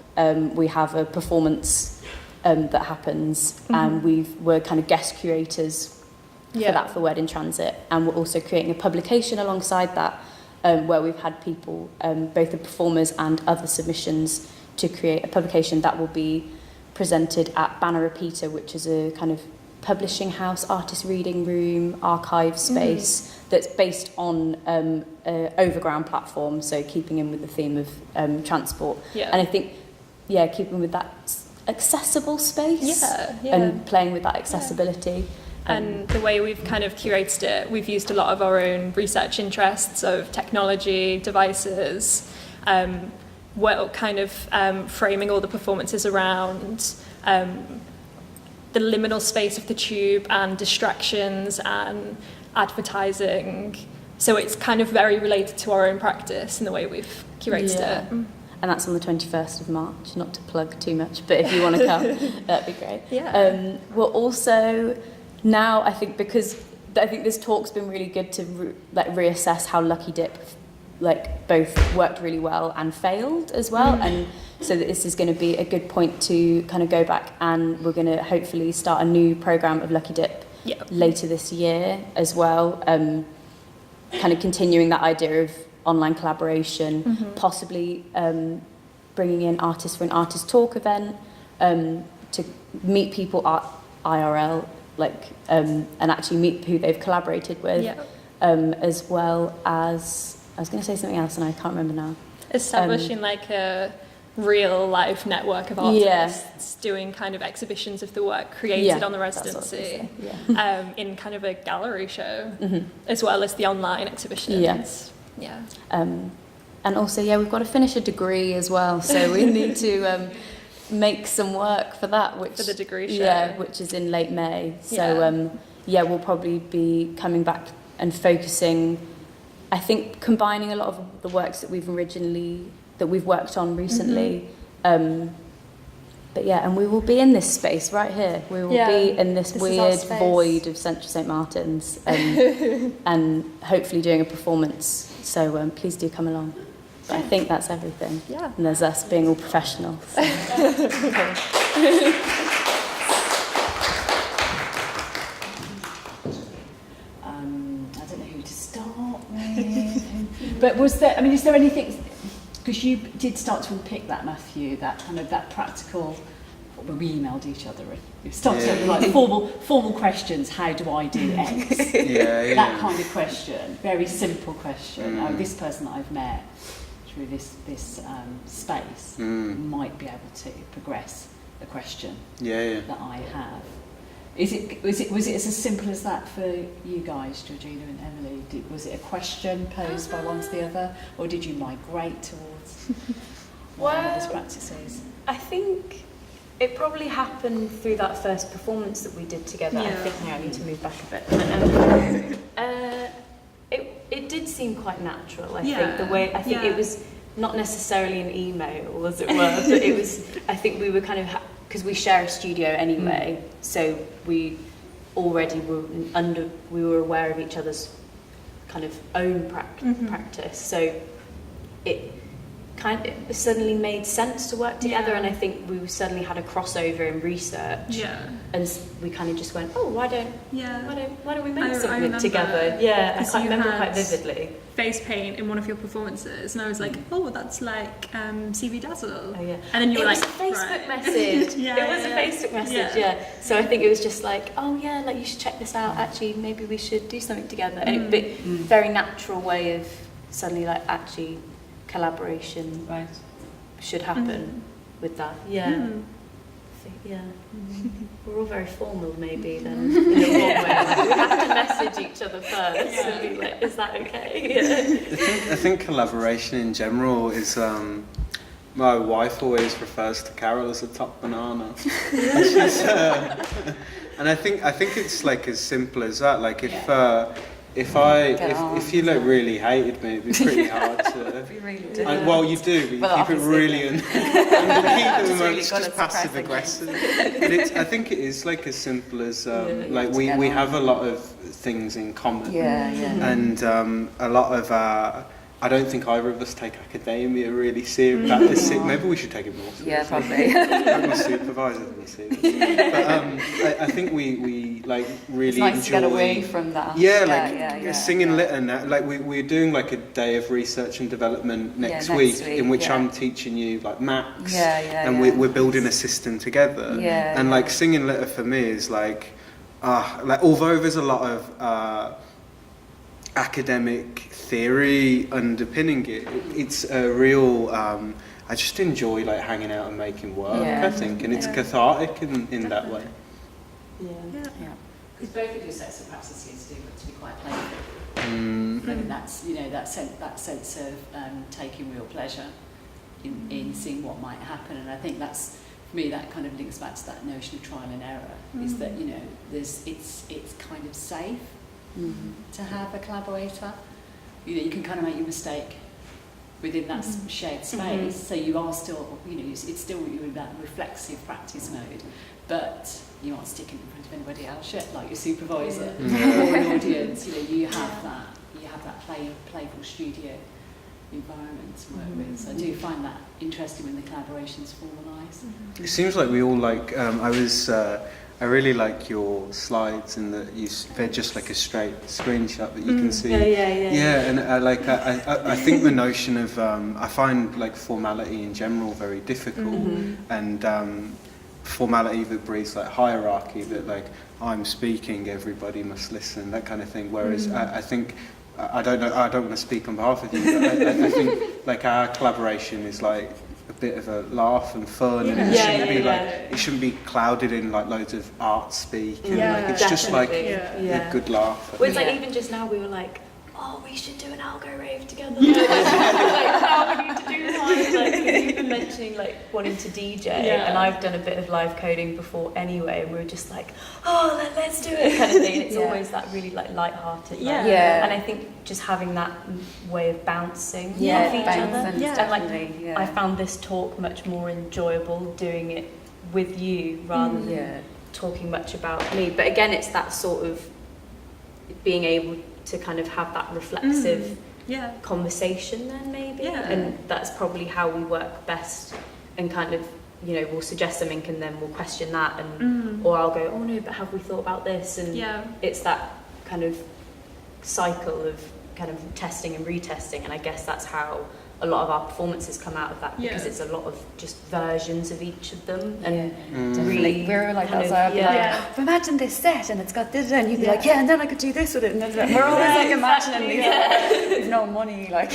we have a performance that happens, and we're kind of guest curators for that for Word in Transit, and we're also creating a publication alongside that, where we've had people, both the performers and other submissions, to create a publication that will be presented at Banner Repeater, which is a kind of publishing house, artist reading room, archive space that's based on Overground platform, so keeping in with the theme of transport. And I think, keeping with that accessible space and playing with that accessibility. And the way we've kind of curated it, we've used a lot of our own research interests of technology, devices, we're kind of framing all the performances around the liminal space of the tube and distractions and advertising. So it's kind of very related to our own practice and the way we've curated it. And that's on the 21st of March, not to plug too much, but if you want to come, that'd be great. We're also now, I think, because I think this talk's been really good to reassess how Lucky Dip both worked really well and failed as well, and so that this is going to be a good point to kind of go back, and we're going to hopefully start a new programme of Lucky Dip later this year as well, kind of continuing that idea of online collaboration, possibly bringing in artists for an artist talk event, to meet people IRL, and actually meet who they've collaborated with, as well as, I was going to say something else and I can't remember now. Establishing a real life network of artists doing kind of exhibitions of the work created on the residency, in kind of a gallery show, as well as the online exhibitions. And also, we've got to finish a degree as well, so we need to make some work for that, which for the degree show, which is in late May. So we'll probably be coming back and focusing, I think, combining a lot of the works that we've worked on recently. And we will be in this space right here. We will be in this weird void of Central St Martin's, and hopefully doing a performance. So please do come along. But I think that's everything. And there's us being all professional. So. I don't know who to start with. But is there anything, because you did start to unpick that, Matthew, that kind of that practical, we emailed each other, we started with formal questions, how do I do X? That kind of question, very simple question. This person that I've met through this space might be able to progress the question that I have. Was it as simple as that for you guys, Georgina and Emily? Was it a question posed by one to the other, or did you migrate towards one of those practices? I think it probably happened through that first performance that we did together. I think I need to move back a bit. It did seem quite natural. I think the way it was not necessarily an email, as it were, but it was. I think we were kind of because we share a studio anyway, so we already were aware of each other's kind of own practice. So it kind of suddenly made sense to work together, and I think we suddenly had a crossover in research, and we kind of just went, why don't we make something together? I quite remember quite vividly. Face paint in one of your performances, and I was like, that's like CV Dazzle. And then you were like, it was a Facebook message. It was a Facebook message. So I think it was just like, you should check this out. Actually, maybe we should do something together. And very natural way of suddenly actually collaboration should happen with that. We're all very formal maybe then in a wrong way. We have to message each other first and be like, is that okay? I think collaboration in general is My wife always refers to Carol as a top banana. She's, and I think it's like as simple as that. Like if you like really hated me, it'd be pretty hard to. You really do. Well, you do, but you Well, keep it really obviously, it's just passive aggressive. But I think it is like as simple as like we have a lot of things in common. And a lot of I don't think either of us take academia really seriously. Maybe we should take it more seriously. Yeah, probably. My supervisor doesn't see it. But I think we like really It's nice enjoy. to get away from that. Singing lit and that. Like we're doing like a day of research and development next week in which I'm teaching you like maths. And we're building a system together. And like singing litter for me is like although there's a lot of academic theory underpinning it, it's a real I just enjoy like hanging out and making work, I think, and it's cathartic in that way. Because both of your sets of practices do to be quite playful. I mean, that's that sense of taking real pleasure in seeing what might happen, and I think that's, for me, that kind of links back to that notion of trial and error. Is that it's kind of safe to have a collaborator. You can kind of make your mistake within that shared space, so you are still, it's still you're in that reflexive practice mode, but you aren't sticking in front of anybody else yet, like your supervisor or an audience. You have that playful studio environment to work with. So I do find that interesting when the collaborations formalise. It seems like we all like. I really like your slides in that they're just like a straight screenshot that you can see. And I think the notion of I find like formality in general very difficult, and formality that breeds like hierarchy, that like I'm speaking, everybody must listen, that kind of thing. Whereas I think I don't want to speak on behalf of you, but I think like our collaboration is like a bit of a laugh and fun, and it shouldn't be it shouldn't be clouded in like loads of art speak, and like it's just like a good laugh. Well, it's like even just now we were like, oh, we should do an algo rave together. Like, now we need to do one. Like, you've been mentioning like wanting to DJ, and I've done a bit of live coding before anyway, and we were just like, oh, let's do it kind of thing. And it's always that really like light-hearted. And I think just having that way of bouncing off each other. And like, I found this talk much more enjoyable doing it with you rather than talking much about me. But again, it's that sort of being able to kind of have that reflexive conversation then maybe, and that's probably how we work best, and kind of we'll suggest something and then we'll question that, and or I'll go, oh no, but have we thought about this, and it's that kind of cycle of kind of testing and retesting, and I guess that's how a lot of our performances come out of that, because it's a lot of just versions of each of them, and really we're like that. So I'd be like, imagine this set, and it's got this, and you'd be like, and then I could do this with it, and then we're always like imagining these. There's no money, like.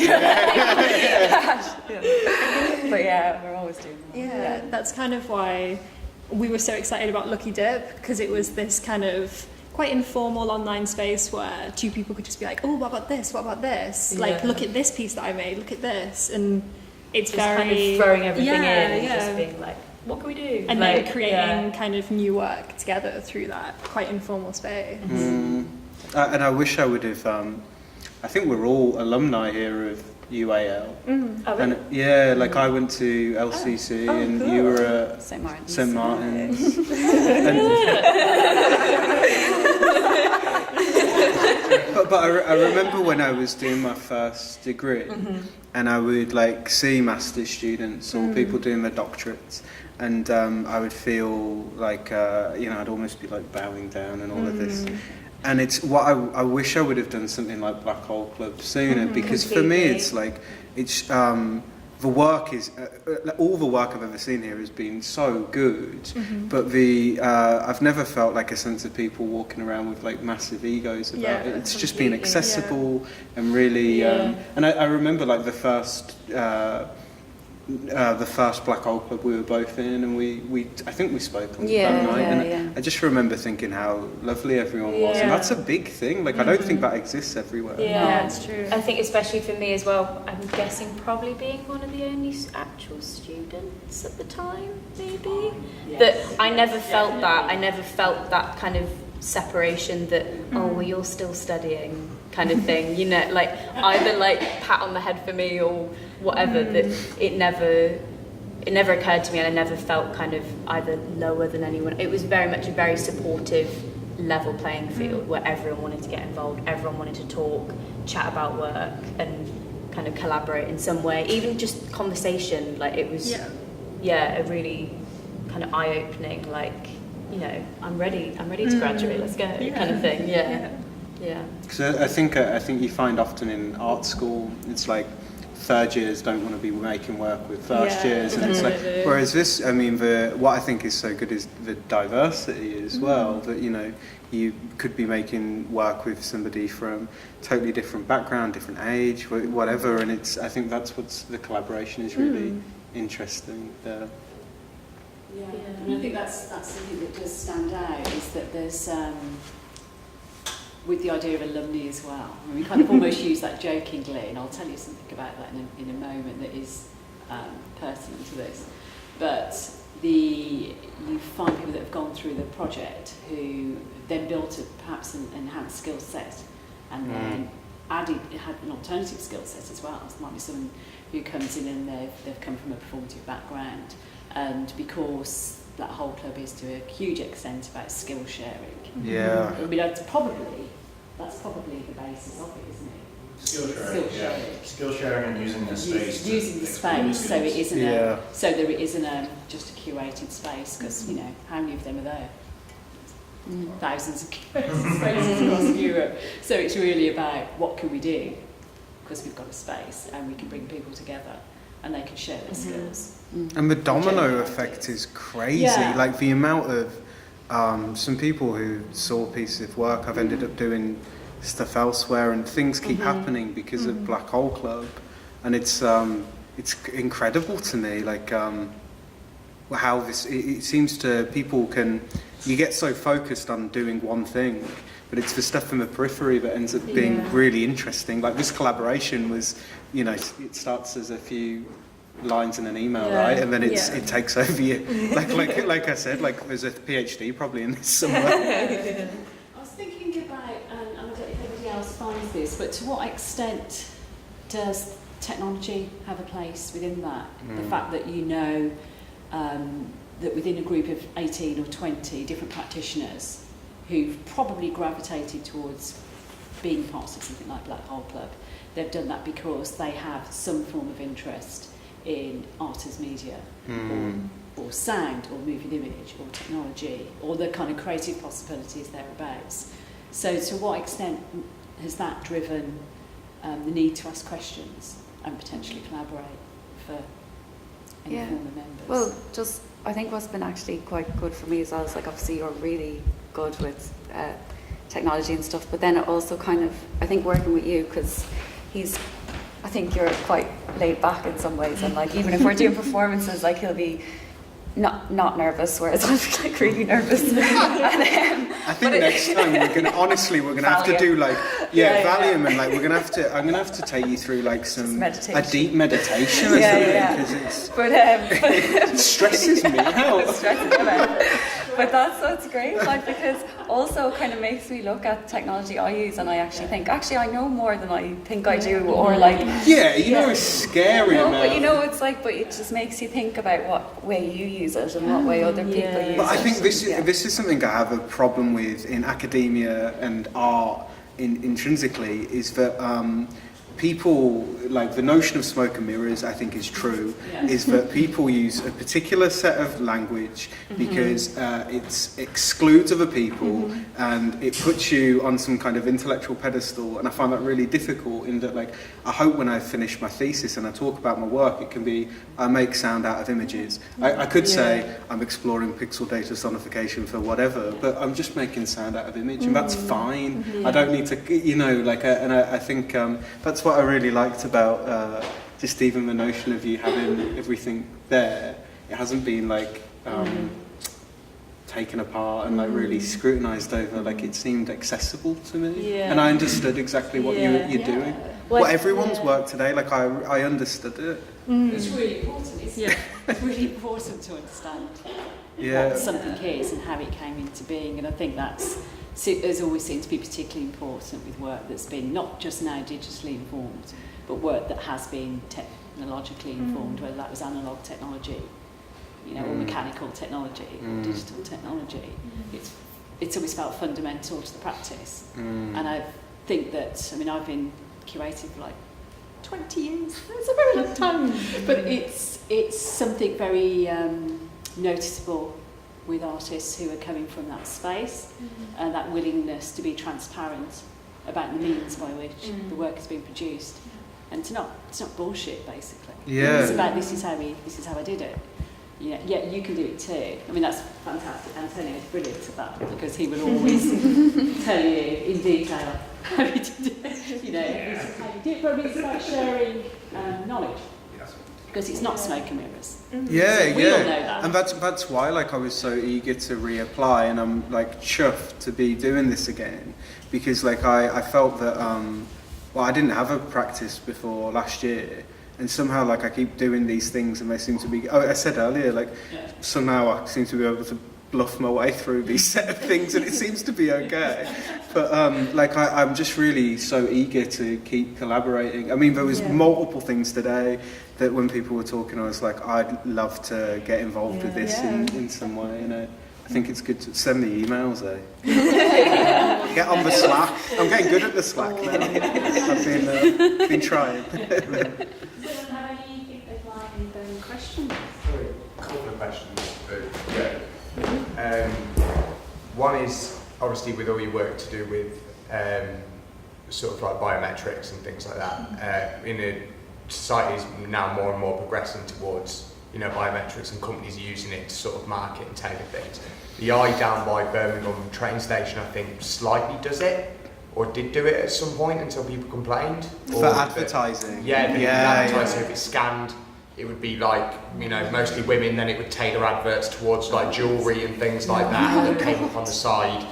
But we're always doing that. That's kind of why we were so excited about Lucky Dip, because it was this kind of quite informal online space where two people could just be like, oh, what about this? What about this? Like, look at this piece that I made, look at this. And it's just very... kind of throwing everything in and just being like, what can we do? And like, then creating kind of new work together through that quite informal space. And I wish I would have... I think we're all alumni here of UAL. And like I went to LCC and you were at St Martin's. But I remember when I was doing my first degree, and I would like see master's students or people doing their doctorates, and I would feel like I'd almost be like bowing down and all of this. And it's what I wish I would have done something like Black Hole Club sooner, because for me it's like the work is all the work I've ever seen here has been so good, but I've never felt like a sense of people walking around with like massive egos about it. It's just been accessible and really. And I remember like the first the first Black Hole Club we were both in, and I think we spoke on that night, and I just remember thinking how lovely everyone was, and that's a big thing. Like I don't think that exists everywhere. Yeah, it's true. I think especially for me as well, I'm guessing probably being one of the only actual students at the time, maybe, that I never felt that. I never felt that kind of separation that, oh, well, you're still studying kind of thing, you know, like either like pat on the head for me or whatever, that it never occurred to me, and I never felt kind of either lower than anyone. It was very much a very supportive, level playing field where everyone wanted to get involved, everyone wanted to talk, chat about work and kind of collaborate in some way, even just conversation. Like it was a really kind of eye-opening, like, you know, I'm ready to graduate, let's go, kind of thing. Because I think you find often in art school, it's like third years don't want to be making work with first years, and it's like, whereas this, I mean, what I think is so good is the diversity as well, that, you know, you could be making work with somebody from totally different background, different age, whatever, and I think that's what's, the collaboration is really interesting there. Yeah, and I think that's something that does stand out, is that there's, with the idea of alumni as well, I mean, we kind of almost use that jokingly, and I'll tell you something about that in a moment that is pertinent to this. But you find people that have gone through the project who then built perhaps an enhanced skill set, and then had an alternative skill set as well. So there might be someone who comes in and they've come from a performative background, and because that whole club is to a huge extent about skill sharing. Yeah. I mean, that's probably the basis of it, isn't it? Skill sharing. Skill sharing and using the space. Using the space, so it isn't so there isn't just a curated space, because, you know, how many of them are there? Thousands of curated spaces across Europe. So it's really about what can we do, because we've got a space and we can bring people together and they can share their skills. And the domino effect is crazy. Like the amount of some people who saw pieces of work, I've ended up doing stuff elsewhere, and things keep happening because of Black Hole Club, and it's incredible to me. Like how it seems to people you get so focused on doing one thing, but it's the stuff in the periphery that ends up being really interesting. Like this collaboration was, you know, it starts as a few lines in an email, right, and then it takes over you. Like I said, like there's a PhD probably in this somewhere. I was thinking about, and I don't know if anybody else finds this, but to what extent does technology have a place within that? The fact that you know that within a group of 18 or 20 different practitioners who've probably gravitated towards being part of something like Black Hole Club, they've done that because they have some form of interest in art as media, or sound, or moving image, or technology, or the kind of creative possibilities thereabouts. So to what extent has that driven the need to ask questions and potentially collaborate for any former members? Well, just I think what's been actually quite good for me as well is, like, obviously you're really good with technology and stuff, but then it also kind of, I think working with you, because I think you're quite laid back in some ways, and like even if we're doing performances, like he'll be not nervous, whereas I'm like really nervous. And, I think next time we're gonna have to do like Valium, and like I'm gonna have to take you through like a deep meditation or something, because it stresses me out. But that's great, like, because also kind of makes me look at technology I use, and I actually think, I know more than I think I do, or like... know, it's scary. No, but you know, it's like, but it just makes you think about what way you use it and what way other people use it. But I think this is something I have a problem with in academia and art intrinsically, is that people, like the notion of smoke and mirrors, I think is true, is that people use a particular set of language because it excludes other people and it puts you on some kind of intellectual pedestal, and I find that really difficult, in that, like, I hope when I finish my thesis and I talk about my work, it can be, I make sound out of images. I could say I'm exploring pixel data sonification for whatever, but I'm just making sound out of image, and that's fine. I don't need to, and I think that's what I really liked about just even the notion of you having everything there, it hasn't been like taken apart and like really scrutinised over. Like it seemed accessible to me, and I understood exactly what you're doing. Well, everyone's work today, like I understood it. It's really important, isn't it? It's really important to understand what something is and how it came into being, and I think that's always seemed to be particularly important with work that's been not just now digitally informed, but work that has been technologically informed, whether that was analogue technology, or mechanical technology, or digital technology. It's always felt fundamental to the practice, and I think that, I've been curating for like 20 years. It's a very long time, but it's something very noticeable with artists who are coming from that space, and that willingness to be transparent about the means by which the work has been produced, and it's not bullshit basically. It's about this is how I did it. You can do it too. That's fantastic. Antonio's brilliant at that, because he will always tell you in detail how you did it. This is how you did it, but it's about sharing knowledge. Because it's not smoke and mirrors. We all know that. And that's why I was so eager to reapply, and I'm chuffed to be doing this again, because I felt that I didn't have a practice before last year, and somehow I keep doing these things and they seem to be, I said earlier, somehow I seem to be able to bluff my way through these set of things, and it seems to be okay. But I'm just really so eager to keep collaborating. There was multiple things today that when people were talking, I was like, I'd love to get involved with this in some way. I think it's good to send me emails, Get on the Slack. I'm getting good at the Slack now. I've been trying. Questions? Sorry, a couple of questions. One is obviously with all your work to do with sort of biometrics and things like that. In a society is now more and more progressing towards biometrics, and companies are using it to sort of market and tailor things. The Eye down by Birmingham train station, I think, slightly does it, or did do it at some point until people complained. For advertising. Advertise. So if it's scanned, it would be mostly women, then it would tailor adverts towards jewellery and things like that came up on the side.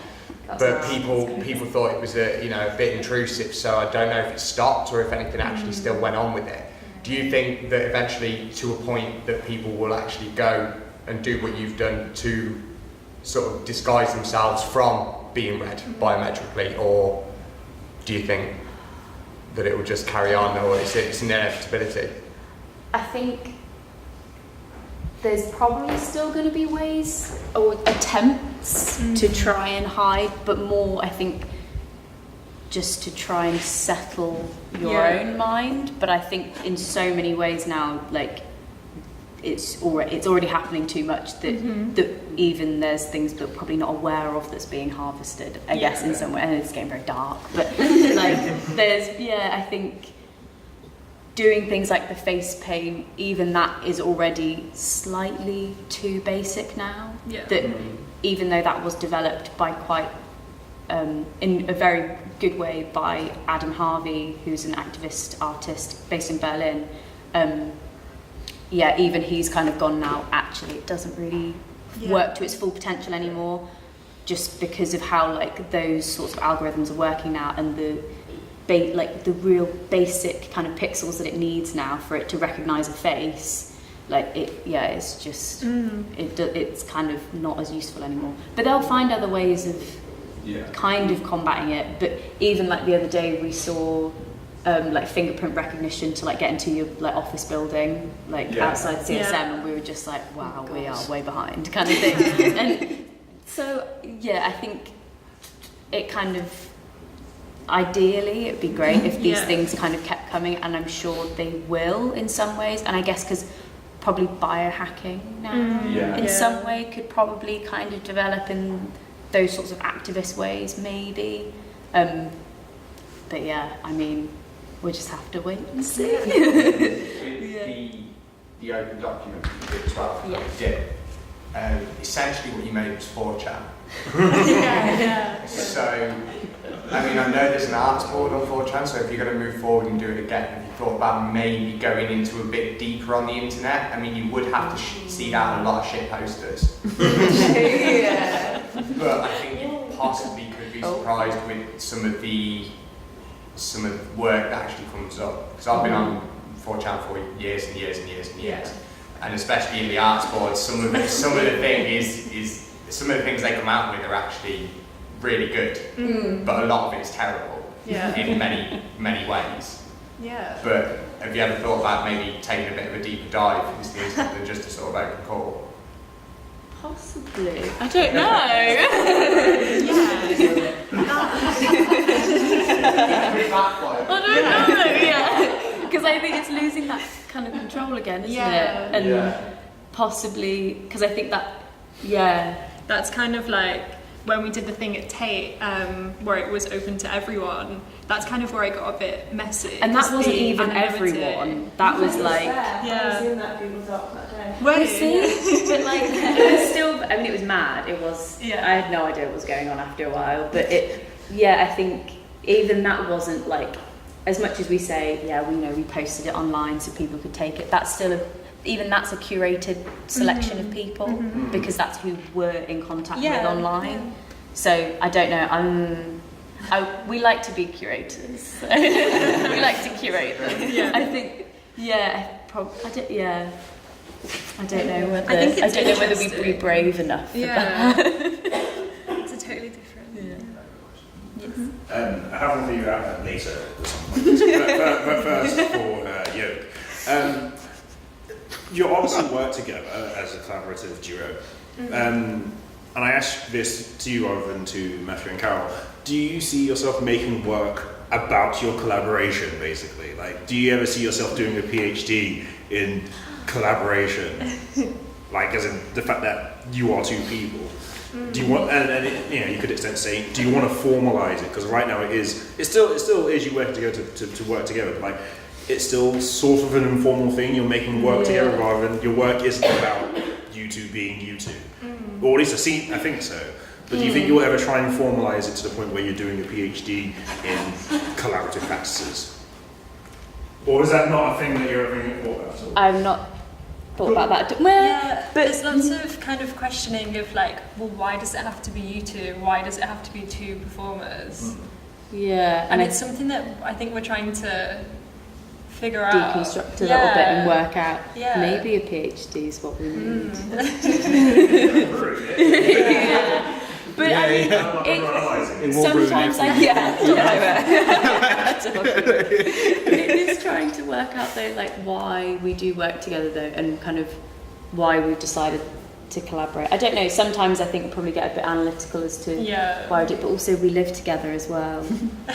But people thought it was a bit intrusive, so I don't know if it stopped or if anything actually still went on with it. Do you think that eventually, to a point, that people will actually go and do what you've done to sort of disguise themselves from being read biometrically, or do you think that it will just carry on, or it's an inevitability? I think there's probably still going to be ways or attempts to try and hide, but more, I think, just to try and settle your own mind. But I think in so many ways now, it's already happening too much that even there's things that we're probably not aware of that's being harvested, I guess, in some way. And it's getting very dark, but I think doing things like the face paint, even that is already slightly too basic now. That even though that was developed by quite in a very good way by Adam Harvey, who's an activist artist based in Berlin. Even he's kind of gone now, actually it doesn't really work to its full potential anymore, just because of how those sorts of algorithms are working now, and the real basic kind of pixels that it needs now for it to recognise a face. It's just it's kind of not as useful anymore. But they'll find other ways of kind of combating it. But even the other day we saw fingerprint recognition to get into your office building outside CSM, and we were just wow, we are way behind kind of thing. And so I think it kind of, ideally it'd be great if these things kind of kept coming, and I'm sure they will in some ways. And I guess because probably biohacking now in some way could probably kind of develop in those sorts of activist ways maybe. But we'll just have to wait and see. The open document you did as well, essentially what you made was 4chan. So, I mean, I know there's an arts board on 4chan, so if you're going to move forward and do it again, have you thought about maybe going into a bit deeper on the internet? I mean, you would have to seed out a lot of shit posters. Yeah. But I think you possibly could be surprised with some of the work that actually comes up. Because I've been on 4chan for years and years and years and years, and especially in the arts board, some of the things they come out with are actually really good, but a lot of it's terrible in many ways. Yeah. But have you ever thought about maybe taking a bit of a deeper dive into the internet than just a sort of open call? Possibly. I don't know. I don't know. Yeah. Because I think it's losing that kind of control again, isn't it? And possibly because I think that that's kind of like when we did the thing at Tate, where it was open to everyone. That's kind of where I got a bit messy. And that wasn't even everyone. That was like, I was in that Google Doc that day. well, see, but like it was still. I mean, it was mad. It was. I had no idea what was going on after a while. But I think even that wasn't like, as much as we say, we know we posted it online so people could take it. That's still that's a curated selection of people because that's who we're in contact with online. So I don't know. We like to be curators. So we like to curate them. I think. I don't know whether. I don't know whether we'd be brave enough. It's a totally different. I have one for you out later at some point. but first, for Yoke. You obviously work together as a collaborative duo. And I ask this to you rather than to Matthew and Carol. Do you see yourself making work about your collaboration, basically? Like, do you ever see yourself doing a PhD in collaboration? Like, as in the fact that you are two people. Do you want, you could extend say, do you want to formalize it? Because right now it still is you working together to work together, but like, it's still sort of an informal thing. You're making work together rather than your work isn't about you two being you two. Or at least I think so. But do you think you'll ever try and formalize it to the point where you're doing a PhD in collaborative practices? Or is that not a thing that you're ever thought about at all? I've not thought about that. Well, but there's lots of kind of questioning of like, well, why does it have to be you two? Why does it have to be two performers? Yeah, and it's something that I think we're trying to figure out. Deconstruct a little bit and work out. Maybe a PhD is what we need. But I mean, sometimes it is trying to work out though, like why we do work together though, and kind of why we've decided to collaborate. I don't know. Sometimes I think we probably get a bit analytical as to why we do, but also we live together as well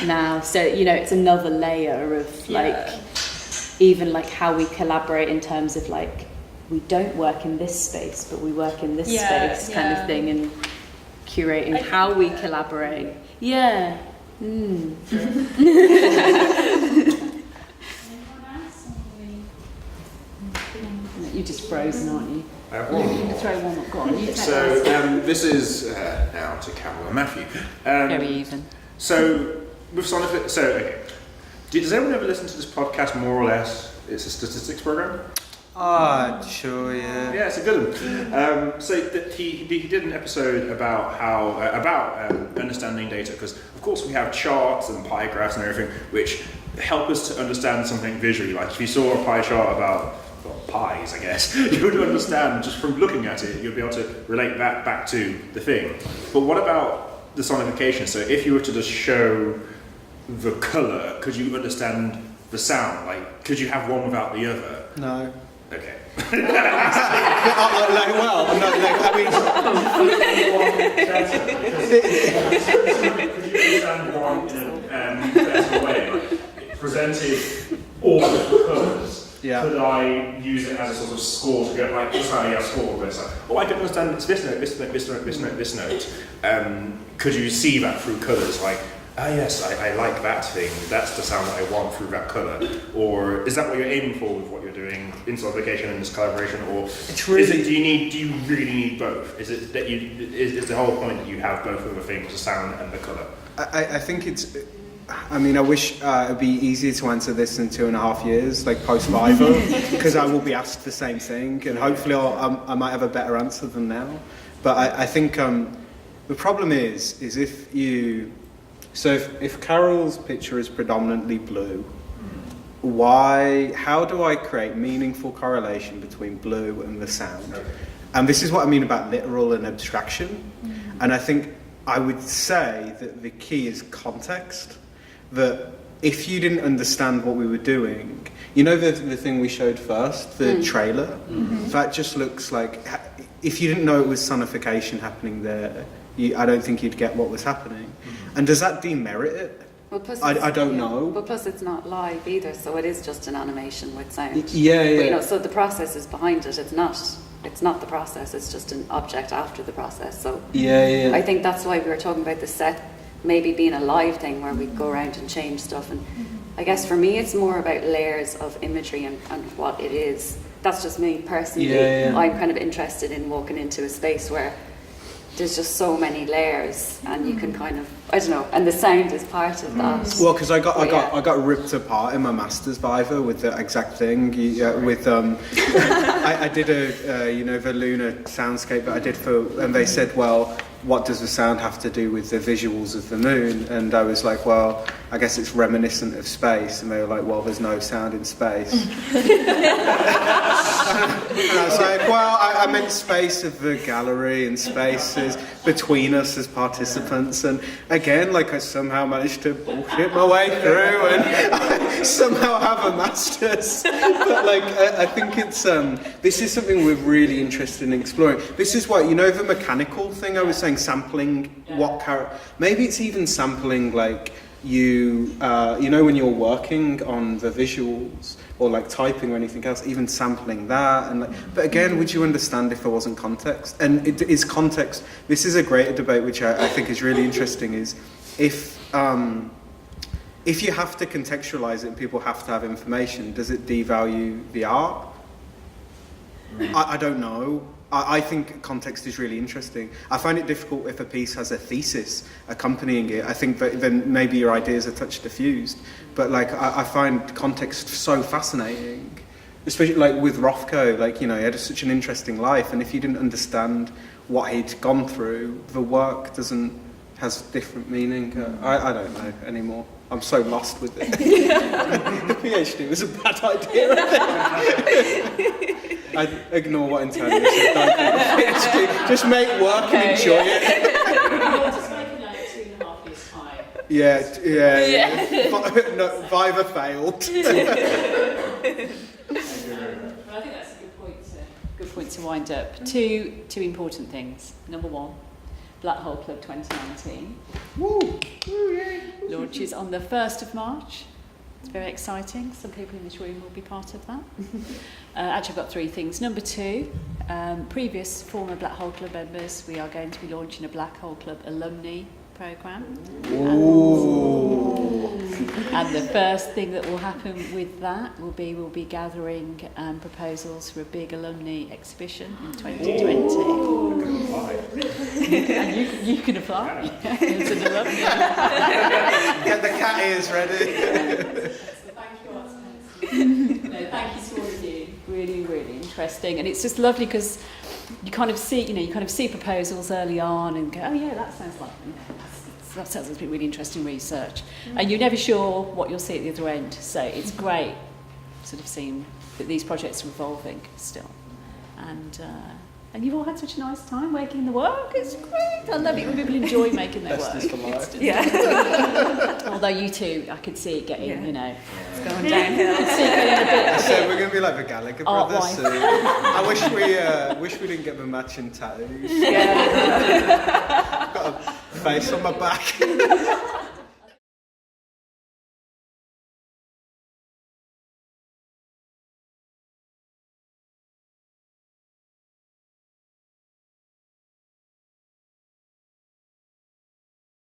now, so it's another layer of like even like how we collaborate in terms of like we don't work in this space, but we work in this space kind of thing, and curating how we collaborate. You just frozen, aren't you? I have one more. Throw one up. Go on. So this is now to Carol and Matthew. Very even. So with sonification, does anyone ever listen to this podcast more or less? It's a statistics program. Sure, yeah. Yeah, it's a good one. So he did an episode about how understanding data, because of course we have charts and pie graphs and everything which help us to understand something visually. Like if you saw a pie chart about pies, I guess, you would understand just from looking at it. You'll be able to relate that back to the thing. But what about the sonification? So if you were to just show the colour, could you understand the sound? Like, could you have one without the other? No. Okay. Could you understand one in a better way? Like, presented all the colours. Yeah. Could I use it as a sort of score to get like, just how you have score, but it's like, I can understand it's this note, this note, this note, this note, this note. Could you see that through colours? Like, yes, I like that thing, that's the sound that I want through that colour? Or is that what you're aiming for with what you're doing in sonification and this collaboration? Or do you really need both? Is it that is the whole point that you have both of the things, the sound and the colour? I think it's, I mean, I wish it'd be easier to answer this in 2.5 years, like post-Viva, because I will be asked the same thing, and hopefully I might have a better answer than now. But I think the problem is if you, so if Carol's picture is predominantly blue, how do I create meaningful correlation between blue and the sound? And this is what I mean about literal and abstraction. And I think I would say that the key is context. That if you didn't understand what we were doing, you know the thing we showed first, the trailer, that just looks like, if you didn't know it was sonification happening there, I don't think you'd get what was happening. And does that demerit it? Well, plus I don't know. But plus it's not live either, so it is just an animation with sound. Yeah. But, you know, so the process is behind it. It's not the process, it's just an object after the process. So yeah. I think that's why we were talking about the set maybe being a live thing where we go around and change stuff. And I guess for me it's more about layers of imagery and what it is. That's just me personally. Yeah. I'm kind of interested in walking into a space where there's just so many layers and you can kind of, I don't know, and the sound is part of that. Well, because I got ripped apart in my master's Viva with the exact thing. I did the lunar soundscape that I did and they said, well, what does the sound have to do with the visuals of the moon? And I was like, well, I guess it's reminiscent of space. And they were like, well, there's no sound in space. And I was like, well, I meant space of the gallery and spaces between us as participants. And again, like I somehow managed to bullshit my way through and I somehow have a master's. But like, I think it's, this is something we're really interested in exploring. This is what, you know, the mechanical thing I was saying, sampling maybe it's even sampling like you know, when you're working on the visuals or like typing or anything else, even sampling that. And like, but again, would you understand if there wasn't context? And it is context. This is a greater debate which I think is really interesting, is if you have to contextualize it and people have to have information, does it devalue the art? I don't know. I think context is really interesting. I find it difficult if a piece has a thesis accompanying it. I think that then maybe your ideas are touch diffused. But like, I find context so fascinating, especially like with Rothko. Like, you know, he had such an interesting life, and if you didn't understand what he'd gone through, the work has different meaning. I don't know anymore. I'm so lost with it. The PhD was a bad idea, I think. I ignore what Antonio said. Don't do the PhD. Just make work and enjoy it. You're just making like 2.5 years' time. Yeah. No, Viva failed. But I think that's a good point to wind up. Two important things. Number one, Black Hole Club 2019. Woo! Launches on the 1st of March. It's very exciting. Some people in this room will be part of that. Actually, I've got 3 things. Number 2, previous former Black Hole Club members, we are going to be launching a Black Hole Club alumni programme. And the first thing that will happen with that will be we'll be gathering proposals for a big alumni exhibition in 2020. And you can apply. It's an alumni. Get the cat ears ready. Thank you to all of you. Really, really interesting, and it's just lovely because you kind of see proposals early on and go, oh yeah, that sounds like, that sounds like really interesting research, and you're never sure what you'll see at the other end. So it's great, sort of seeing that these projects are evolving still, and you've all had such a nice time making the work. It's great. I love it when people enjoy making their work. Although you two, I could see it getting, it's going downhill. So we're going to be like the Gallagher brothers. So I wish we didn't get the matching tattoos. Got a face on my back.